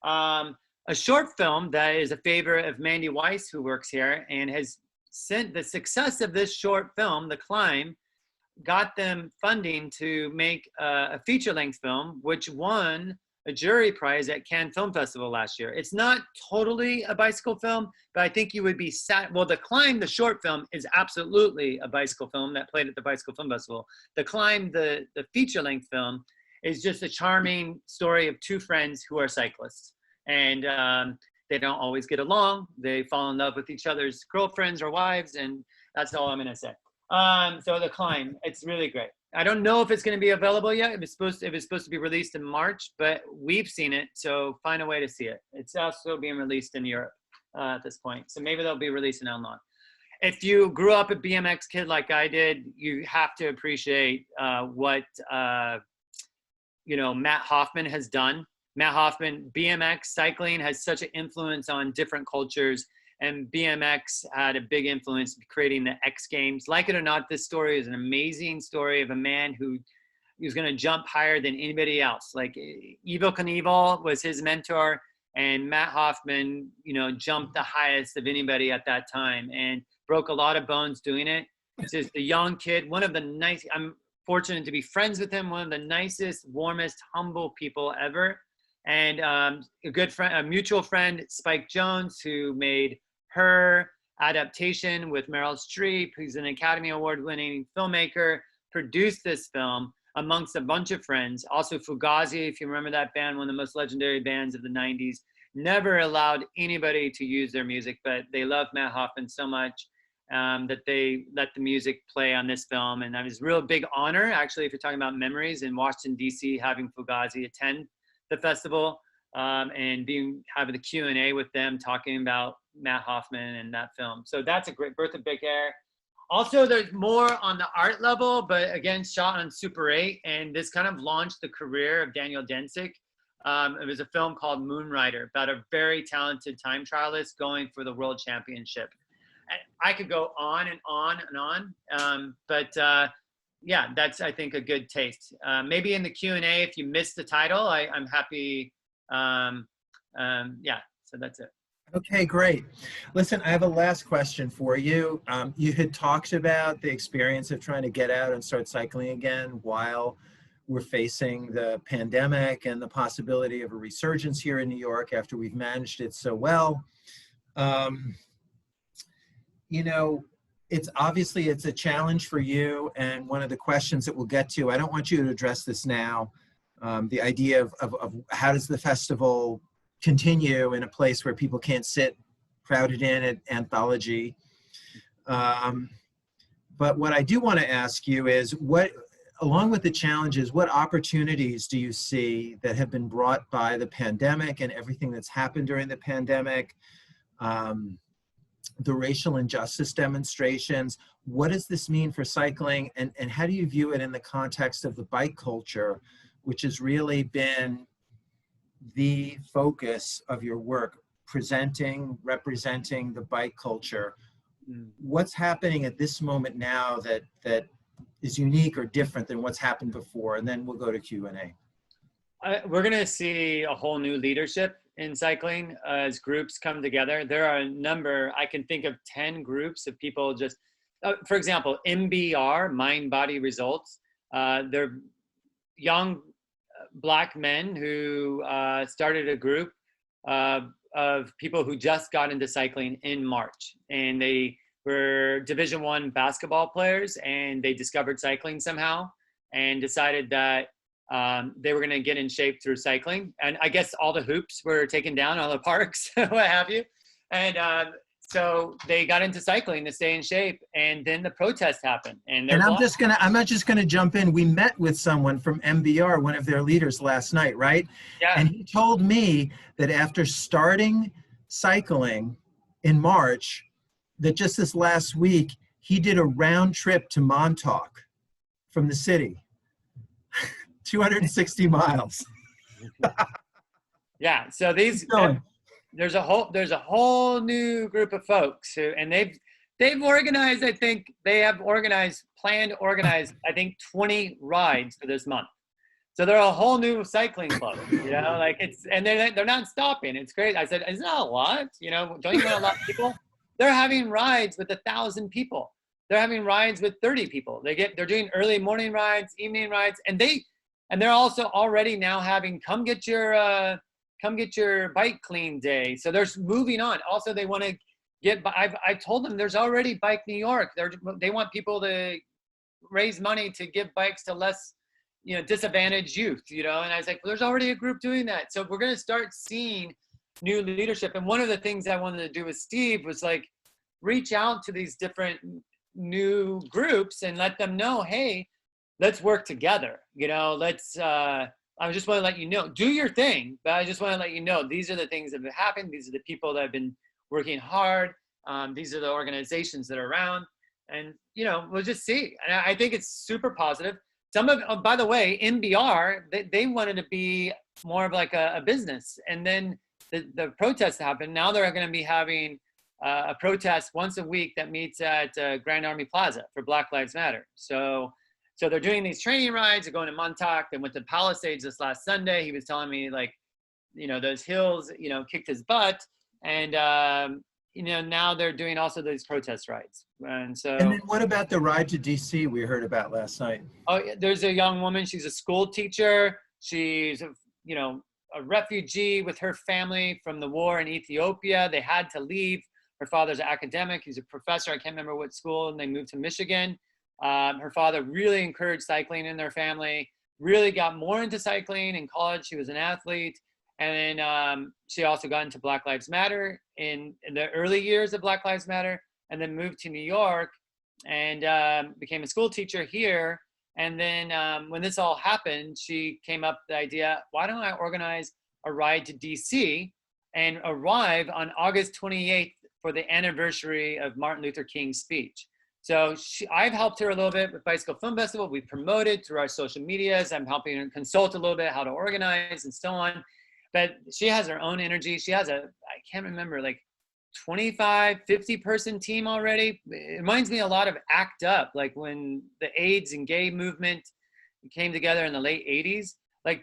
A short film that is a favorite of Mandy Weiss, who works here, and has sent the success of this short film, The Climb, got them funding to make a feature-length film, which won a jury prize at Cannes Film Festival last year. It's not totally a bicycle film, but I think you would be well, The Climb, the short film, is absolutely a bicycle film that played at the Bicycle Film Festival. The Climb, the feature-length film, is just a charming story of two friends who are cyclists. And they don't always get along. They fall in love with each other's girlfriends or wives, and that's all I'm gonna say. So The Climb, it's really great. I don't know if it's going to be available yet. It was supposed to be released in March, but we've seen it, so find a way to see it. It's also being released in Europe at this point, so maybe they'll be releasing online. If you grew up a BMX kid like I did, you have to appreciate what Matt Hoffman has done. Matt Hoffman, BMX cycling has such an influence on different cultures. And BMX had a big influence in creating the X Games. Like it or not, this story is an amazing story of a man who was going to jump higher than anybody else. Like Evel Knievel was his mentor, and Matt Hoffman, jumped the highest of anybody at that time and broke a lot of bones doing it. It's just a young kid, I'm fortunate to be friends with him, one of the nicest, warmest, humble people ever. And a good friend, a mutual friend, Spike Jonze, who made Her adaptation with Meryl Streep, who's an Academy Award-winning filmmaker, produced this film amongst a bunch of friends. Also Fugazi, if you remember that band, one of the most legendary bands of the 90s, never allowed anybody to use their music, but they love Matt Hoffman so much that they let the music play on this film. And that was a real big honor, actually, if you're talking about memories, in Washington, D.C., having Fugazi attend the festival and having the Q&A with them, talking about Matt Hoffman in that film. So that's a great, Birth of Big Hair. Also, there's more on the art level, but again, shot on Super 8, and this kind of launched the career of Daniel Densick. It was a film called Moonrider, about a very talented time trialist going for the world championship. And I could go on and on and on, but yeah, that's, I think, a good taste. Maybe in the Q&A, if you missed the title, I'm happy. Yeah, so that's it. Okay, great. Listen, I have a last question for you. You had talked about the experience of trying to get out and start cycling again while we're facing the pandemic and the possibility of a resurgence here in New York after we've managed it so well. You know, it's obviously, it's a challenge for you, and one of the questions that we'll get to, I don't want you to address this now, the idea of how does the festival continue in a place where people can't sit crowded in at Anthology. But what I do want to ask you is, what, along with the challenges, what opportunities do you see that have been brought by the pandemic and everything that's happened during the pandemic? The racial injustice demonstrations, what does this mean for cycling, and how do you view it in the context of the bike culture, which has really been the focus of your work, presenting, representing the bike culture? What's happening at this moment now that is unique or different than what's happened before? And then we'll go to Q&A. We're going to see a whole new leadership in cycling as groups come together. There are a number, I can think of 10 groups of people just, for example, MBR, Mind Body Results. They're young Black men who started a group of people who just got into cycling in March. And they were Division I basketball players, and they discovered cycling somehow and decided that they were going to get in shape through cycling. And I guess all the hoops were taken down, all the parks, what have you. And so they got into cycling to stay in shape. And then the protest happened. And I'm not just gonna jump in. We met with someone from MBR, one of their leaders, last night, right? Yeah. And he told me that after starting cycling in March, that just this last week, he did a round trip to Montauk from the city. 260 miles. Yeah, so there's a whole new group of folks who, and they've organized, I think they have planned to organize, I think 20 rides for this month. So they're a whole new cycling club, you know, like and they're not stopping. It's great. I said, isn't that a lot? You know, don't you want a lot of people? They're having rides with 1,000 people. They're having rides with 30 people. They're doing early morning rides, evening rides, and they're also already now having come get your bike clean day. So they're moving on. Also, they want to get. I told them there's already Bike New York. They want people to raise money to give bikes to less, you know, disadvantaged youth. You know, and I was like, well, there's already a group doing that. So we're going to start seeing new leadership. And one of the things I wanted to do with Steve was like reach out to these different new groups and let them know, hey, let's work together. You know, I just want to let you know, do your thing, but I just want to let you know, these are the things that have happened. These are the people that have been working hard. These are the organizations that are around, and, you know, we'll just see. And I think it's super positive. By the way, MBR, they wanted to be more of like a business. And then the protests happened. Now they're going to be having a protest once a week that meets at Grand Army Plaza for Black Lives Matter. So they're doing these training rides. They're going to Montauk. They went to Palisades this last Sunday. He was telling me, like, you know, those hills, you know, kicked his butt. And, you know, now they're doing also those protest rides. And then what about the ride to DC we heard about last night? Oh, there's a young woman. She's a school teacher. She's, you know, a refugee with her family from the war in Ethiopia. They had to leave. Her father's an academic. He's a professor. I can't remember what school, and they moved to Michigan. Her father really encouraged cycling in their family, really got more into cycling in college. She was an athlete. And then she also got into Black Lives Matter in the early years of Black Lives Matter, and then moved to New York and became a school teacher here. And then when this all happened, she came up with the idea, why don't I organize a ride to DC and arrive on August 28th for the anniversary of Martin Luther King's speech. So I've helped her a little bit with Bicycle Film Festival. We promoted through our social medias. I'm helping her consult a little bit how to organize and so on. But she has her own energy. She has I can't remember, like 25, 50 person team already. It reminds me a lot of ACT UP, like when the AIDS and gay movement came together in the late 80s. Like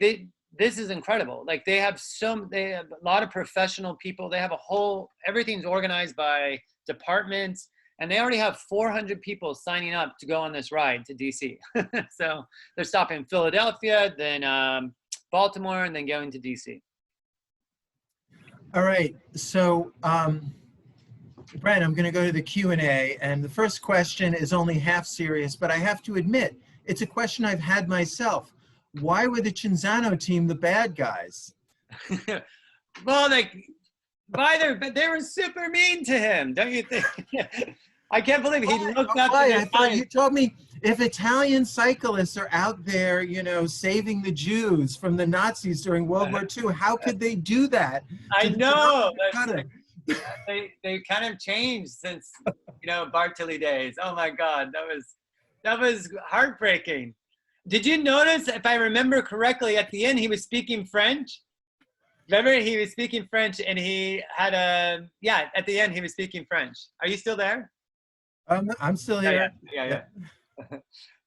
this is incredible. Like they have a lot of professional people. They have everything's organized by departments. And they already have 400 people signing up to go on this ride to DC. So they're stopping in Philadelphia, then Baltimore, and then going to DC. All right. So, Brent, I'm going to go to the Q&A. And the first question is only half serious, but I have to admit, it's a question I've had myself. Why were the Cinzano team the bad guys? Well, but they were super mean to him, don't you think? I can't believe he looked up to I thought you told me if Italian cyclists are out there, you know, saving the Jews from the Nazis during World War II, how could they do that? I know. They kind of changed since, you know, Bartoli days. Oh my God, that was heartbreaking. Did you notice, if I remember correctly, at the end he was speaking French? Remember, he was speaking French, and he had at the end he was speaking French. Are you still there? I'm still here. Yeah.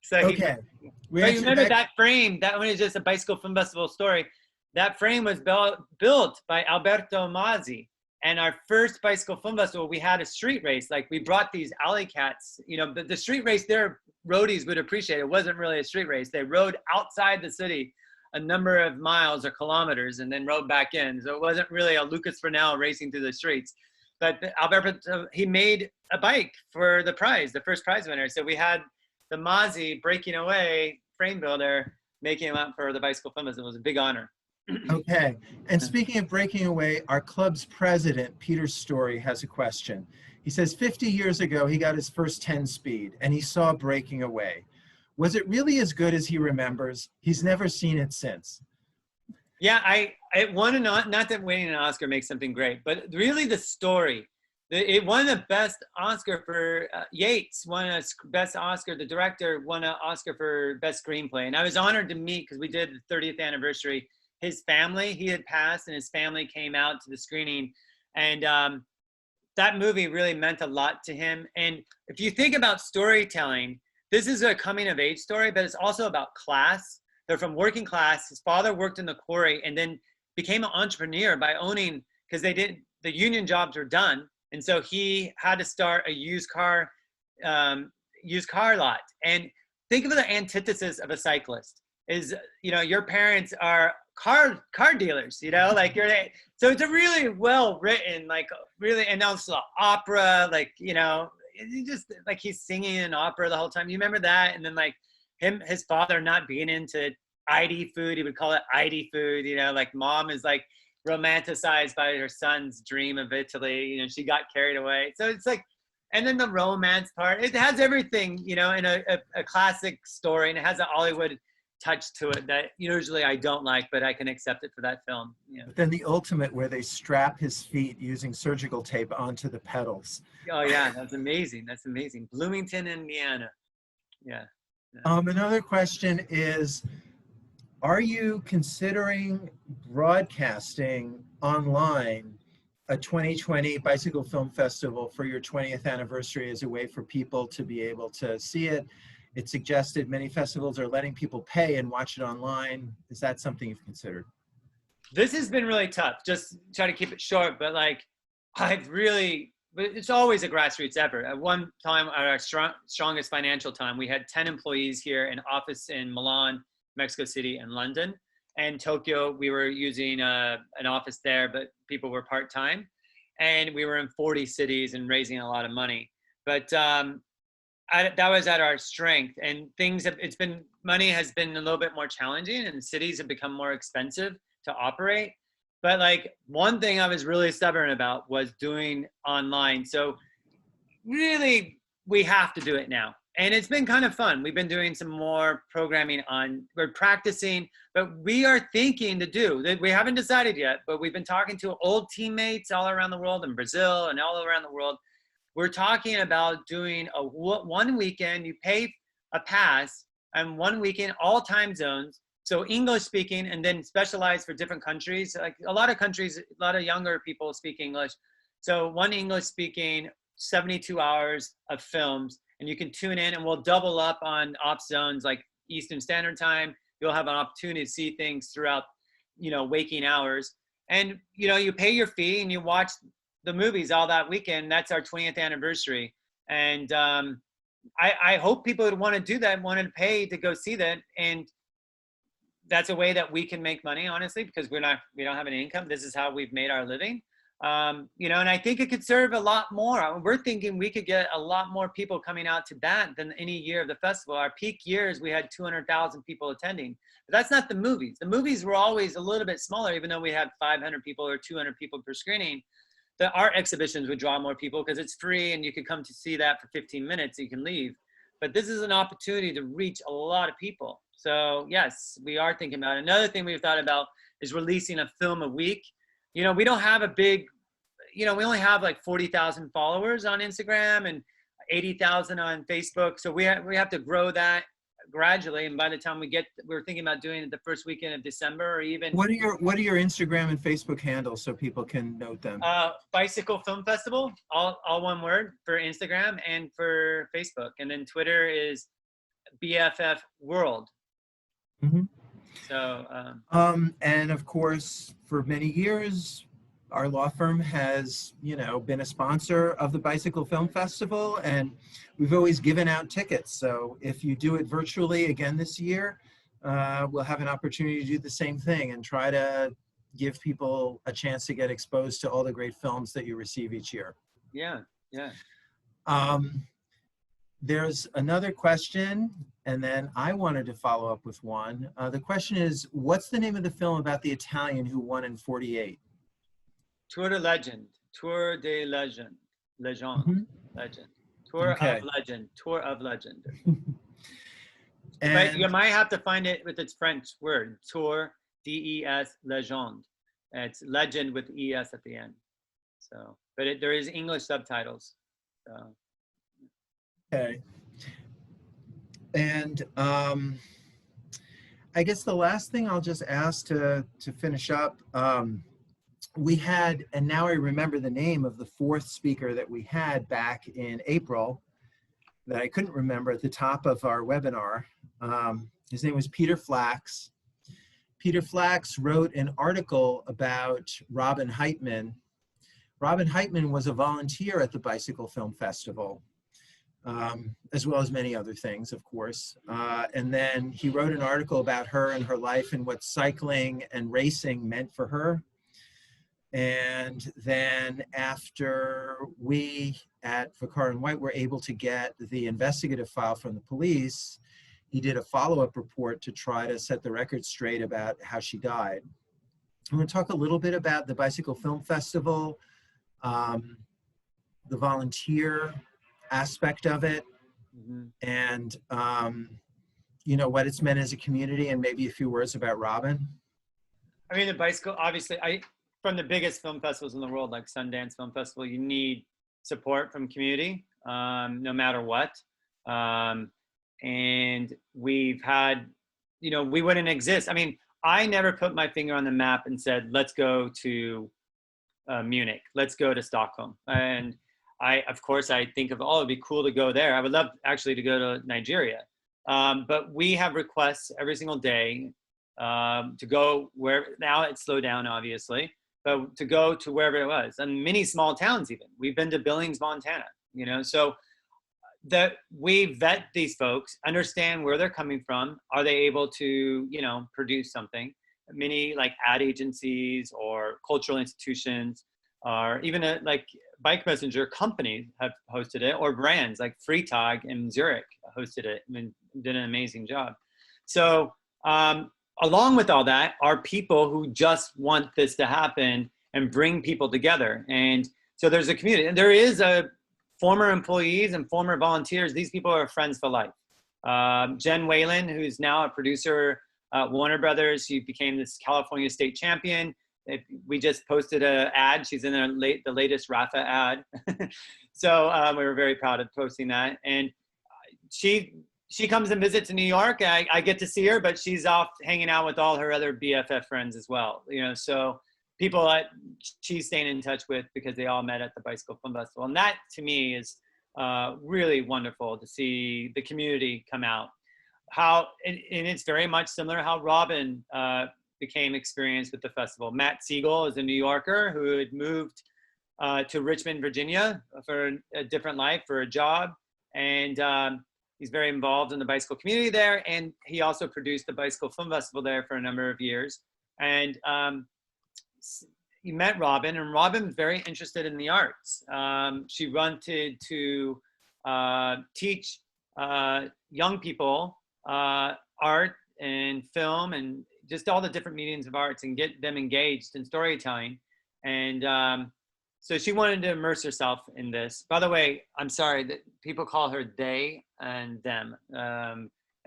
So okay. But you remember that frame? That one is just a Bicycle Film Festival story. That frame was built by Alberto Mazzi. And our first Bicycle Film Festival, we had a street race. Like we brought these alleycats, you know, but the street race there, roadies would appreciate. It wasn't really a street race. They rode outside the city a number of miles or kilometers and then rode back in. So it wasn't really a Lucas Fresnel racing through the streets. But Alberto, he made a bike for the prize, the first prize winner. So we had the Mazzi breaking away frame builder making him up for the Bicycle Film Festival. It was a big honor. Okay. And speaking of breaking away, our club's president, Peter Story, has a question. He says 50 years ago, he got his first 10 speed and he saw breaking away. Was it really as good as he remembers? He's never seen it since. Yeah, it won not that winning an Oscar makes something great, but really the story. It won the best Oscar for Yates, won a best Oscar. The director won an Oscar for best screenplay. And I was honored to meet, because we did the 30th anniversary, his family. He had passed and his family came out to the screening. And that movie really meant a lot to him. And if you think about storytelling, this is a coming of age story, but it's also about class. They're from working class. His father worked in the quarry and then became an entrepreneur by owning, because the union jobs were done. And so he had to start a used car lot. And think of the antithesis of a cyclist is, you know, your parents are car dealers, you know, like so it's a really well written, like really, and also opera, like, you know, just like he's singing an opera the whole time. You remember that? And then like his father not being into ID food, he would call it ID food, you know, like mom is like romanticized by her son's dream of Italy, you know, she got carried away. So it's like, and then the romance part, it has everything, you know, in a classic story, and it has a Hollywood touch to it that usually I don't like, but I can accept it for that film. You know. But then the ultimate, where they strap his feet using surgical tape onto the pedals. Oh yeah, that's amazing. That's amazing. Bloomington, Indiana. Yeah. Another question is, are you considering broadcasting online a 2020 Bicycle Film Festival for your 20th anniversary as a way for people to be able to see it? It's suggested many festivals are letting people pay and watch it online. Is that something you've considered? This has been really tough. Just try to keep it short, but like it's always a grassroots effort. At one time, at our strongest financial time, we had 10 employees here, an office in Milan, Mexico City, and London. And Tokyo, we were using an office there, but people were part-time. And we were in 40 cities and raising a lot of money. But that was at our strength, and money has been a little bit more challenging, and cities have become more expensive to operate. But like one thing I was really stubborn about was doing online. So really we have to do it now. And it's been kind of fun. We've been doing some more programming we're practicing, but we are thinking to do, we haven't decided yet, but we've been talking to old teammates all around the world, in Brazil and all around the world. We're talking about doing one weekend, you pay a pass, and one weekend, all time zones. So English speaking, and then specialized for different countries. Like a lot of countries, a lot of younger people speak English. So one English speaking, 72 hours of films, and you can tune in, and we'll double up on ops zones like Eastern Standard Time. You'll have an opportunity to see things throughout, waking hours. And, you pay your fee and you watch the movies all that weekend. That's our 20th anniversary. And I hope people would want to do that, want to pay to go see that. And that's a way that we can make money, honestly, because we don't have any income. This is how we've made our living. And I think it could serve a lot more. We're thinking we could get a lot more people coming out to that than any year of the festival. Our peak years, we had 200,000 people attending. But that's not the movies. The movies were always a little bit smaller, even though we had 500 people or 200 people per screening. The art exhibitions would draw more people because it's free and you could come to see that for 15 minutes, you can leave. But this is an opportunity to reach a lot of people. So yes, we are thinking about it. Another thing we've thought about is releasing a film a week. We don't have a big, we only have like 40,000 followers on Instagram and 80,000 on Facebook. So we have to grow that gradually. And by the time we're thinking about doing it the first weekend of December, or even. What are your Instagram and Facebook handles so people can note them? Bicycle Film Festival, all one word for Instagram and for Facebook. And then Twitter is BFF World. Mm-hmm. So, and of course, for many years, our law firm has, been a sponsor of the Bicycle Film Festival, and we've always given out tickets. So if you do it virtually again this year, we'll have an opportunity to do the same thing and try to give people a chance to get exposed to all the great films that you receive each year. Yeah, yeah. There's another question, and then I wanted to follow up with one. The question is, what's the name of the film about the Italian who won in '48? Tour de Legend. Legend. Mm-hmm. Legend. Tour Okay. of Legend. Tour of Legend. And But you might have to find it with its French word. Tour, D-E-S, Legend. It's legend with E-S at the end. So, but there is English subtitles. So. okay. And I guess the last thing I'll just ask to finish up, we had, and now I remember the name of the fourth speaker that we had back in April that I couldn't remember at the top of our webinar. His name was Peter Flax. Peter Flax wrote an article about Robin Heitman. Robin Heitman was a volunteer at the Bicycle Film Festival, as well as many other things, of course. And then he wrote an article about her and her life and what cycling and racing meant for her. And then after we at Vacar and White were able to get the investigative file from the police, he did a follow-up report to try to set the record straight about how she died. I'm going to talk a little bit about the Bicycle Film Festival, the volunteer aspect of it, and what it's meant as a community, and maybe a few words about Robin. I mean, the bicycle, obviously, from the biggest film festivals in the world, like Sundance Film Festival, you need support from community, no matter what. And we've had, we wouldn't exist. I mean, I never put my finger on the map and said, let's go to Munich, let's go to Stockholm. And of course, I think of, it'd be cool to go there. I would love actually to go to Nigeria. But we have requests every single day to go where, now it's slowed down, obviously, but to go to wherever it was, and many small towns even. We've been to Billings, Montana, so that we vet these folks, understand where they're coming from. Are they able to, produce something? Many like ad agencies or cultural institutions, or even like bike messenger companies have hosted it, or brands like Freetag in Zurich hosted it and did an amazing job. So along with all that are people who just want this to happen and bring people together. And so there's a community, and there is a former employees and former volunteers. These people are friends for life. Jen Whalen, who's now a producer at Warner Brothers, she became this California state champion. We just posted an ad. She's in the latest Rafa ad. So we were very proud of posting that. And she comes and visits in New York. I get to see her, but she's off hanging out with all her other BFF friends as well. You know, so people that she's staying in touch with because they all met at the Bicycle Film Festival. And that to me is really wonderful to see the community come out. And it's very much similar how Robin became experienced with the festival. Matt Siegel is a New Yorker who had moved to Richmond, Virginia for a different life, for a job. And he's very involved in the bicycle community there. And he also produced the Bicycle Film Festival there for a number of years. And he met Robin, and Robin was very interested in the arts. She wanted to teach young people art and film and just all the different mediums of arts and get them engaged in storytelling. And so she wanted to immerse herself in this. By the way, I'm sorry that people call her they and them. I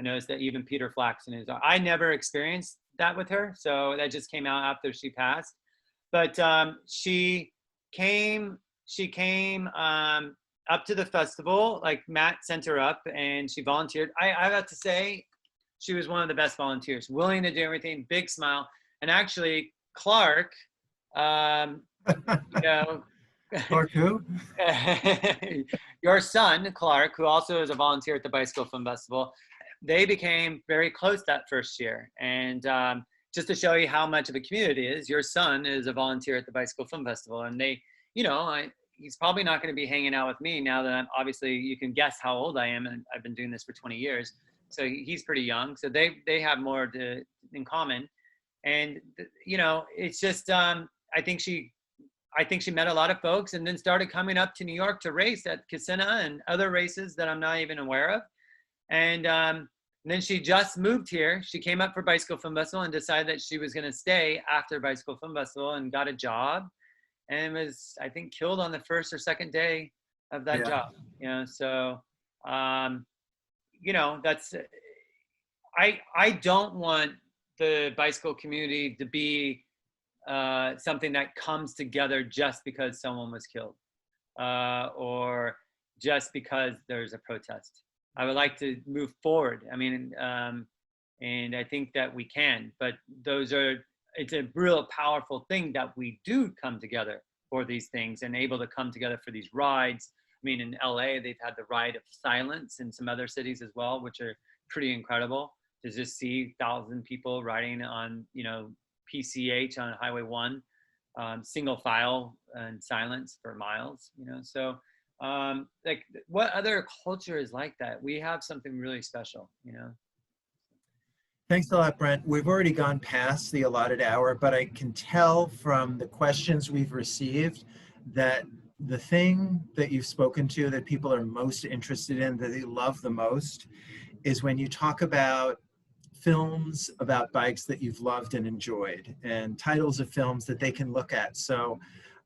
noticed that even Peter Flaxen is. I never experienced that with her, so that just came out after she passed. But she came up to the festival. Like Matt sent her up, and she volunteered. I have to say, she was one of the best volunteers, willing to do everything, big smile. And actually, Clark, you know, Clark who? your son, Clark, who also is a volunteer at the Bicycle Film Festival, they became very close that first year. And just to show you how much of a community it is, your son is a volunteer at the Bicycle Film Festival. And they, you know, he's probably not going to be hanging out with me now that I'm, obviously, you can guess how old I am, and I've been doing this for 20 years. So he's pretty young. So they have more in common. And, you know, it's just, I think she met a lot of folks and then started coming up to New York to race at Kissena and other races that I'm not even aware of. And then she just moved here. She came up for Bicycle Film Festival and decided that she was going to stay after Bicycle Film Festival and got a job, and was, I think, killed on the first or second day of that job. You know, so, you know, that's, I don't want the bicycle community to be something that comes together just because someone was killed or just because there's a protest. I would like to move forward. I mean, and I think that we can, but it's a real powerful thing that we do come together for these things and able to come together for these rides. I mean, in LA, they've had the Ride of Silence in some other cities as well, which are pretty incredible to just see 1,000 people riding on, you know, PCH on Highway 1, single file and silence for miles, you know. So like, what other culture is like that? We have something really special, you know. Thanks a lot, Brent. We've already gone past the allotted hour, but I can tell from the questions we've received that the thing that you've spoken to that people are most interested in, that they love the most, is when you talk about films about bikes that you've loved and enjoyed, and titles of films that they can look at. So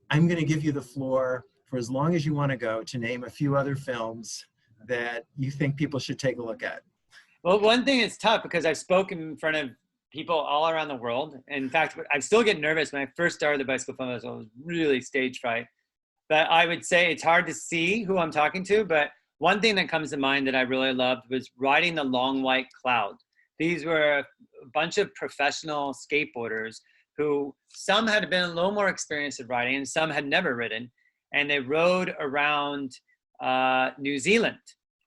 I'm going to give you the floor for as long as you want to go to name a few other films that you think people should take a look at. Well, one thing is tough because I've spoken in front of people all around the world. In fact, I still get nervous. When I first started the Bicycle Film Festival, I was really stage fright. But I would say it's hard to see who I'm talking to. But one thing that comes to mind that I really loved was Riding the Long White Cloud. These were a bunch of professional skateboarders who, some had been a little more experienced at riding and some had never ridden. And they rode around New Zealand.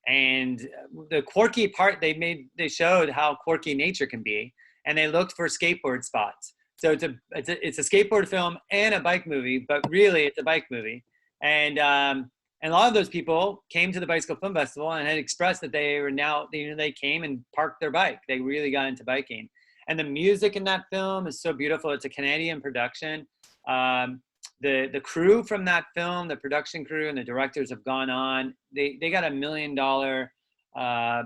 And the quirky part, they showed how quirky nature can be, and they looked for skateboard spots. So it's a skateboard film and a bike movie, but really it's a bike movie. And a lot of those people came to the Bicycle Film Festival and had expressed that they were now, you know, they came and parked their bike. They really got into biking. And the music in that film is so beautiful. It's a Canadian production. The crew from that film, the production crew and the directors have gone on. They got $1 million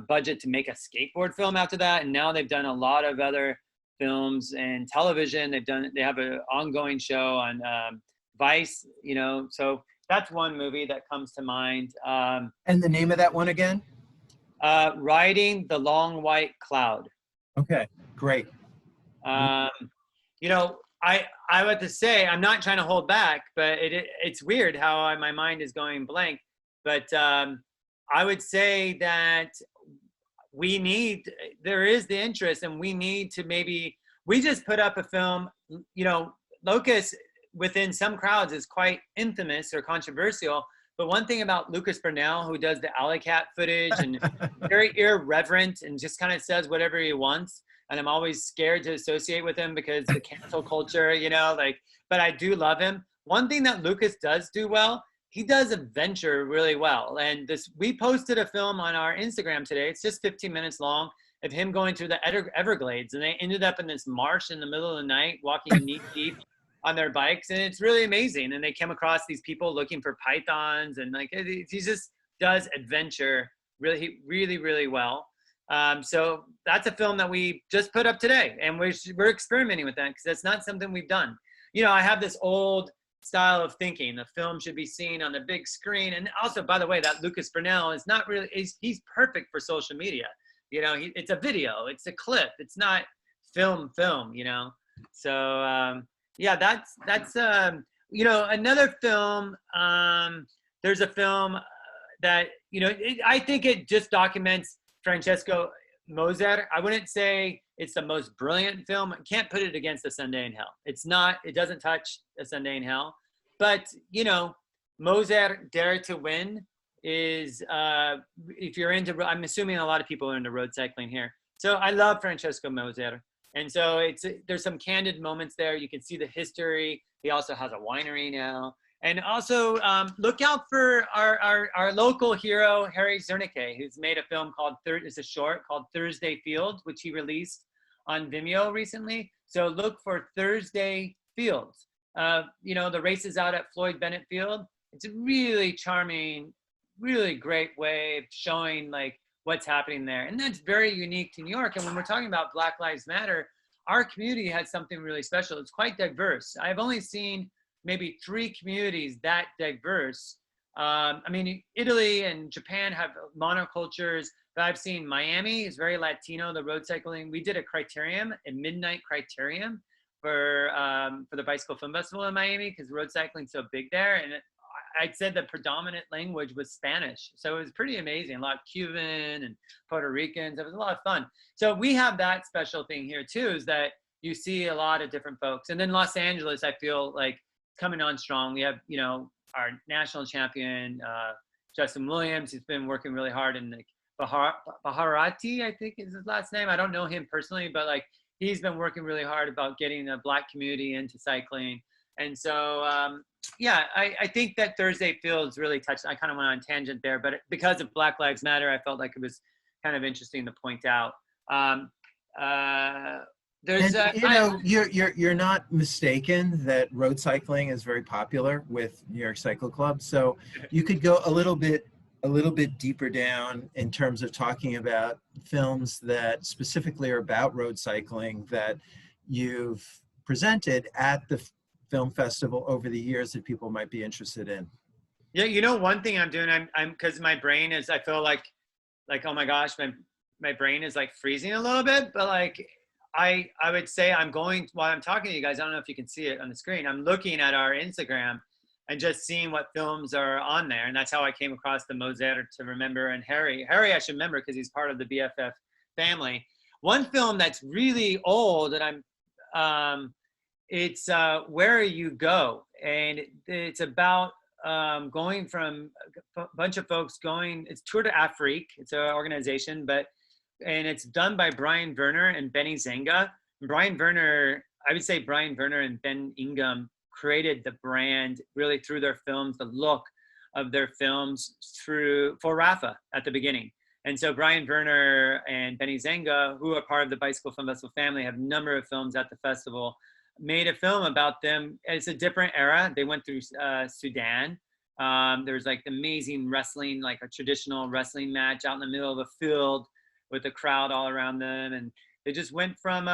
budget to make a skateboard film after that, and now they've done a lot of other films and television. They have an ongoing show on Vice, you know. So that's one movie that comes to mind. And the name of that one again? Riding the Long White Cloud. Okay, great. You know, I have to say, I'm not trying to hold back, but it's weird how my mind is going blank. But I would say that there is the interest, and we need to we just put up a film, you know, Locust within some crowds is quite infamous or controversial. But one thing about Lucas Burnell, who does the alleycat footage and very irreverent and just kind of says whatever he wants. And I'm always scared to associate with him because the cancel culture, you know, but I do love him. One thing that Lucas does do well, he does adventure really well. And we posted a film on our Instagram today. It's just 15 minutes long of him going through the Everglades. And they ended up in this marsh in the middle of the night, walking knee deep on their bikes. And it's really amazing. And they came across these people looking for pythons. And he just does adventure really, really, really well. So that's a film that we just put up today, and we're experimenting with that because that's not something we've done. You know, I have this old style of thinking. The film should be seen on the big screen. And also, by the way, that Lucas Burnell is not really, he's perfect for social media. You know, it's a video, it's a clip, it's not film, you know? So, yeah, that's you know, another film, there's a film that, you know, I think it just documents Francesco Moser. I wouldn't say it's the most brilliant film. I can't put it against A Sunday in Hell. It's not, it doesn't touch A Sunday in Hell. But, you know, Moser, Dare to Win is, if you're into, I'm assuming a lot of people are into road cycling here. So I love Francesco Moser. And so there's some candid moments there. You can see the history. He also has a winery now. And also look out for our local hero, Harry Zernicke, who's made a film called, it's a short called Thursday Fields, which he released on Vimeo recently. So look for Thursday Fields. You know, the race is out at Floyd Bennett Field. It's a really charming, really great way of showing like what's happening there. And that's very unique to New York. And when we're talking about Black Lives Matter, our community has something really special. It's quite diverse. I've only seen maybe 3 communities that diverse. I mean, Italy and Japan have monocultures, but I've seen Miami is very Latino, the road cycling. We did a criterium, a midnight criterium for the Bicycle Film Festival in Miami because road cycling's so big there. And I'd said the predominant language was Spanish. So it was pretty amazing. A lot of Cuban and Puerto Ricans. It was a lot of fun. So we have that special thing here too, is that you see a lot of different folks. And then Los Angeles, I feel like, coming on strong. We have, you know, our national champion, Justin Williams, who's been working really hard in like Baharati, I think is his last name. I don't know him personally, but like he's been working really hard about getting the Black community into cycling. And so, yeah, I think that Thursday Fields really touched, I kind of went on a tangent there, but because of Black Lives Matter, I felt like it was kind of interesting to point out. There's, you know, you're not mistaken that road cycling is very popular with New York Cycle Club. So you could go a little bit deeper down in terms of talking about films that specifically are about road cycling that you've presented at the film festival over the years that people might be interested in. Yeah, you know, one thing I'm doing, I'm because my brain is, I feel like oh my gosh, my brain is like freezing a little bit, but like. I would say I'm going, while I'm talking to you guys, I don't know if you can see it on the screen, I'm looking at our Instagram and just seeing what films are on there. And that's how I came across the Moser to remember, and Harry I should remember because he's part of the BFF family. One film that's really old that it's Where You Go. And it's about going from a bunch of folks going, it's Tour de Afrique, it's an organization, and it's done by Brian Werner and Benny Zenga. Brian Werner, I would say Brian Werner and Ben Ingham created the brand really through their films, the look of their films for Rafa at the beginning. And so Brian Werner and Benny Zenga, who are part of the Bicycle Film Festival family, have a number of films at the festival, made a film about them. It's a different era. They went through Sudan. There's like amazing wrestling, like a traditional wrestling match out in the middle of a field with a crowd all around them, and they just went from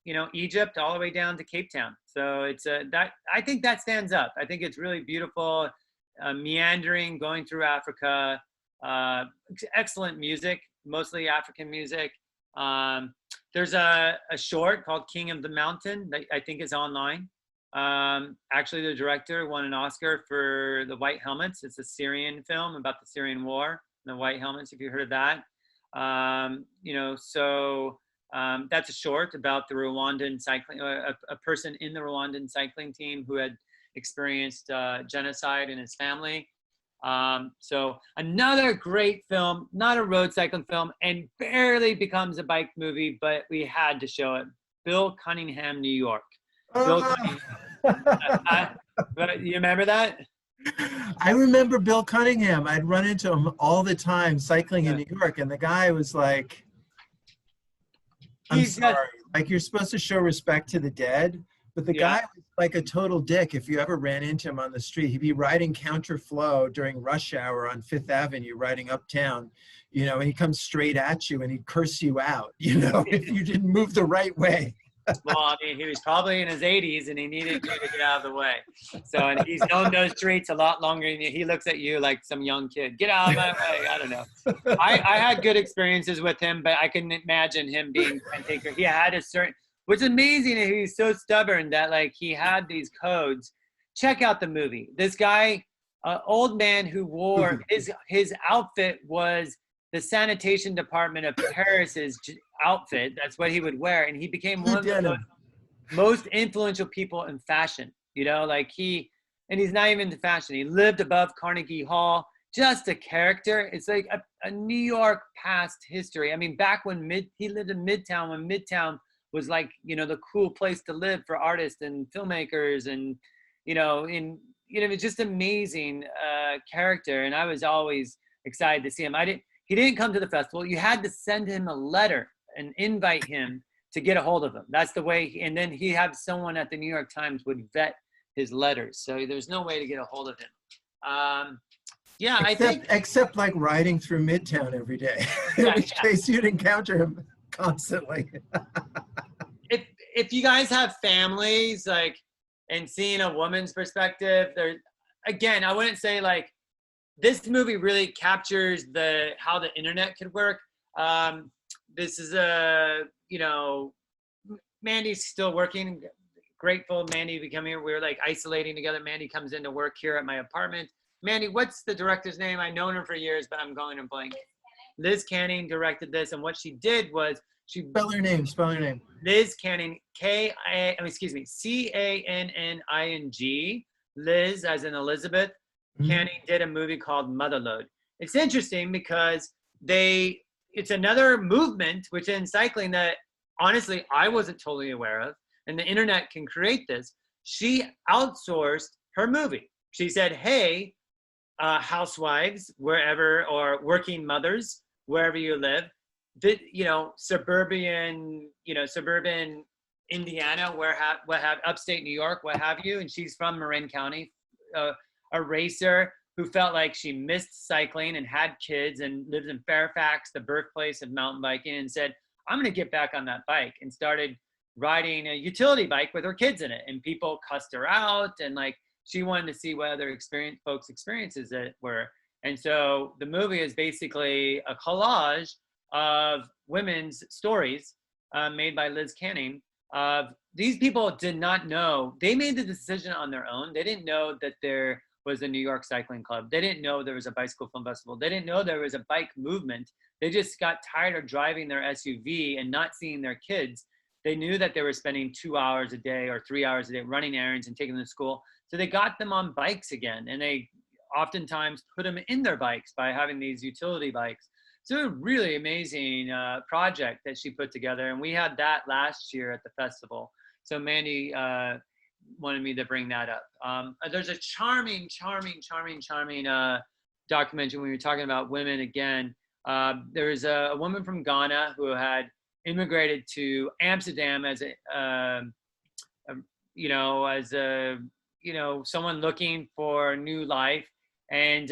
you know, Egypt all the way down to Cape Town. So it's that, I think that stands up. I think it's really beautiful. meandering, going through Africa. Excellent music, mostly African music. There's a short called King of the Mountain that I think is online. Actually, the director won an Oscar for The White Helmets. It's a Syrian film about the Syrian War, The White Helmets, if you heard of that. That's a short about the Rwandan cycling, a person in the Rwandan cycling team who had experienced genocide in his family. So another great film, not a road cycling film, and barely becomes a bike movie, but we had to show it. Bill Cunningham, New York. Bill Cunningham. You remember that? I remember Bill Cunningham. I'd run into him all the time cycling in New York, and the guy was like, I'm sorry, like you're supposed to show respect to the dead, but the guy was like a total dick. If you ever ran into him on the street, he'd be riding counterflow during rush hour on Fifth Avenue, riding uptown, and he comes straight at you and he'd curse you out, if you didn't move the right way. Well, I mean, he was probably in his 80s and he needed you to get out of the way. So, and he's known those streets a lot longer than you. He looks at you like some young kid. Get out of my way. I don't know. I had good experiences with him, but I can imagine him being a taker. He had a certain, what's amazing is he's so stubborn that like he had these codes. Check out the movie. This guy, old man who wore, his outfit was the sanitation department of Paris's outfit. That's what he would wear, and he became one of the most influential people in fashion. And he's not even into fashion. He lived above Carnegie Hall. Just a character. It's like a New York past history. I mean, back when he lived in Midtown, when Midtown was like the cool place to live for artists and filmmakers, and it's just amazing character. And I was always excited to see him. He didn't come to the festival. You had to send him a letter and invite him to get a hold of him. That's the way. And then he had someone at the New York Times would vet his letters. So there's no way to get a hold of him. Except like riding through Midtown every day, in which case you'd encounter him constantly. if you guys have families, and seeing a woman's perspective, again, I wouldn't say this movie really captures how the internet could work. This is Mandy's still working. Grateful Mandy to come here. We were isolating together. Mandy comes into work here at my apartment. Mandy, what's the director's name? I've known her for years, but I'm going to blank. Liz Canning directed this, and what she did was spell her name. Liz Canning, Canning. Liz as in Elizabeth. Canning did a movie called Motherlode. It's interesting because it's another movement within cycling that honestly I wasn't totally aware of, and the internet can create this. She outsourced her movie. She said, hey, housewives, wherever, or working mothers, wherever you live, suburban Indiana, upstate New York, what have you, and she's from Marin County, a racer who felt like she missed cycling and had kids and lives in Fairfax, the birthplace of mountain biking, and said, I'm going to get back on that bike, and started riding a utility bike with her kids in it. And people cussed her out, and she wanted to see what other folks' experiences it were. And so the movie is basically a collage of women's stories made by Liz Canning. These people did not know. They made the decision on their own. They didn't know that there was a New York Cycling Club. They didn't know there was a bicycle film festival. They didn't know there was a bike movement. They just got tired of driving their SUV and not seeing their kids. They knew that they were spending 2 hours a day or 3 hours a day running errands and taking them to school. So they got them on bikes again. And they oftentimes put them in their bikes by having these utility bikes. So a really amazing project that she put together. And we had that last year at the festival. So Mandy wanted me to bring that up. There's a charming documentary when we were talking about women again. There's a woman from Ghana who had immigrated to Amsterdam as someone looking for a new life. And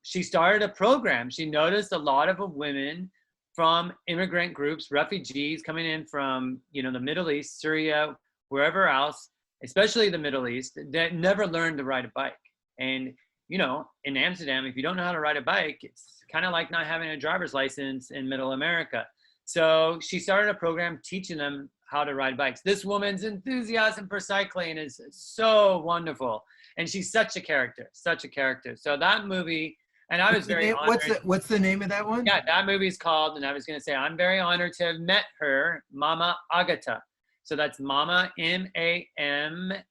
she started a program. She noticed a lot of women from immigrant groups, refugees coming in from, the Middle East, Syria, wherever else, especially the Middle East, that never learned to ride a bike. And you know, in Amsterdam, if you don't know how to ride a bike, it's kind of like not having a driver's license in middle America. So she started a program teaching them how to ride bikes. This woman's enthusiasm for cycling is so wonderful. And she's such a character, such a character. So that movie, and I was very honored. What's the name of that one? Yeah, that movie's called, and I was going to say, I'm very honored to have met her, Mama Agata. So that's Mama, M-A-M-A,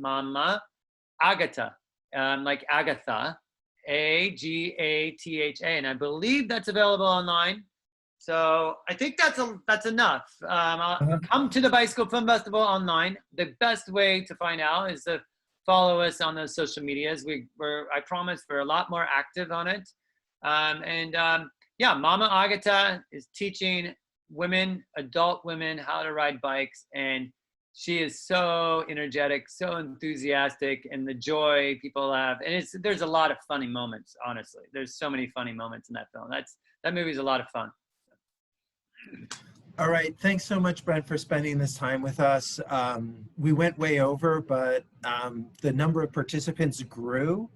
Mama Agata, like Agatha, A-G-A-T-H-A. And I believe that's available online. So I think that's enough. Come to the Bicycle Film Festival online. The best way to find out is to follow us on those social medias. I promise we're a lot more active on it. Yeah, Mama Agata is teaching women, adult women, how to ride bikes. And she is so energetic, so enthusiastic, and the joy people have. And there's a lot of funny moments, honestly. There's so many funny moments in that film. That movie's a lot of fun. All right. Thanks so much, Brent, for spending this time with us. We went way over, but the number of participants grew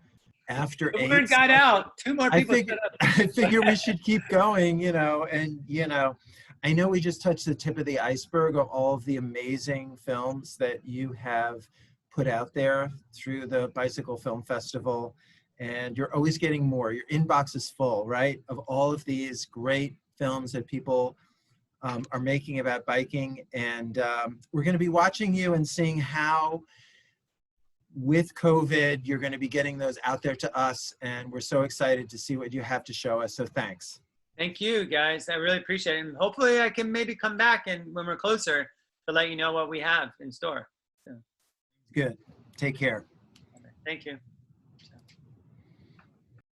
after The 8. word got out. 2 more people showed up. I figure we should keep going, you know, and, you know, I know we just touched the tip of the iceberg of all of the amazing films that you have put out there through the Bicycle Film Festival, and you're always getting more. Your inbox is full, right, of all of these great films that people are making about biking. And we're going to be watching you and seeing how, with COVID, you're going to be getting those out there to us. And we're so excited to see what you have to show us. So thanks. Thank you, guys. I really appreciate it. And hopefully I can maybe come back and when we're closer to let you know what we have in store. So. Good. Take care. Thank you.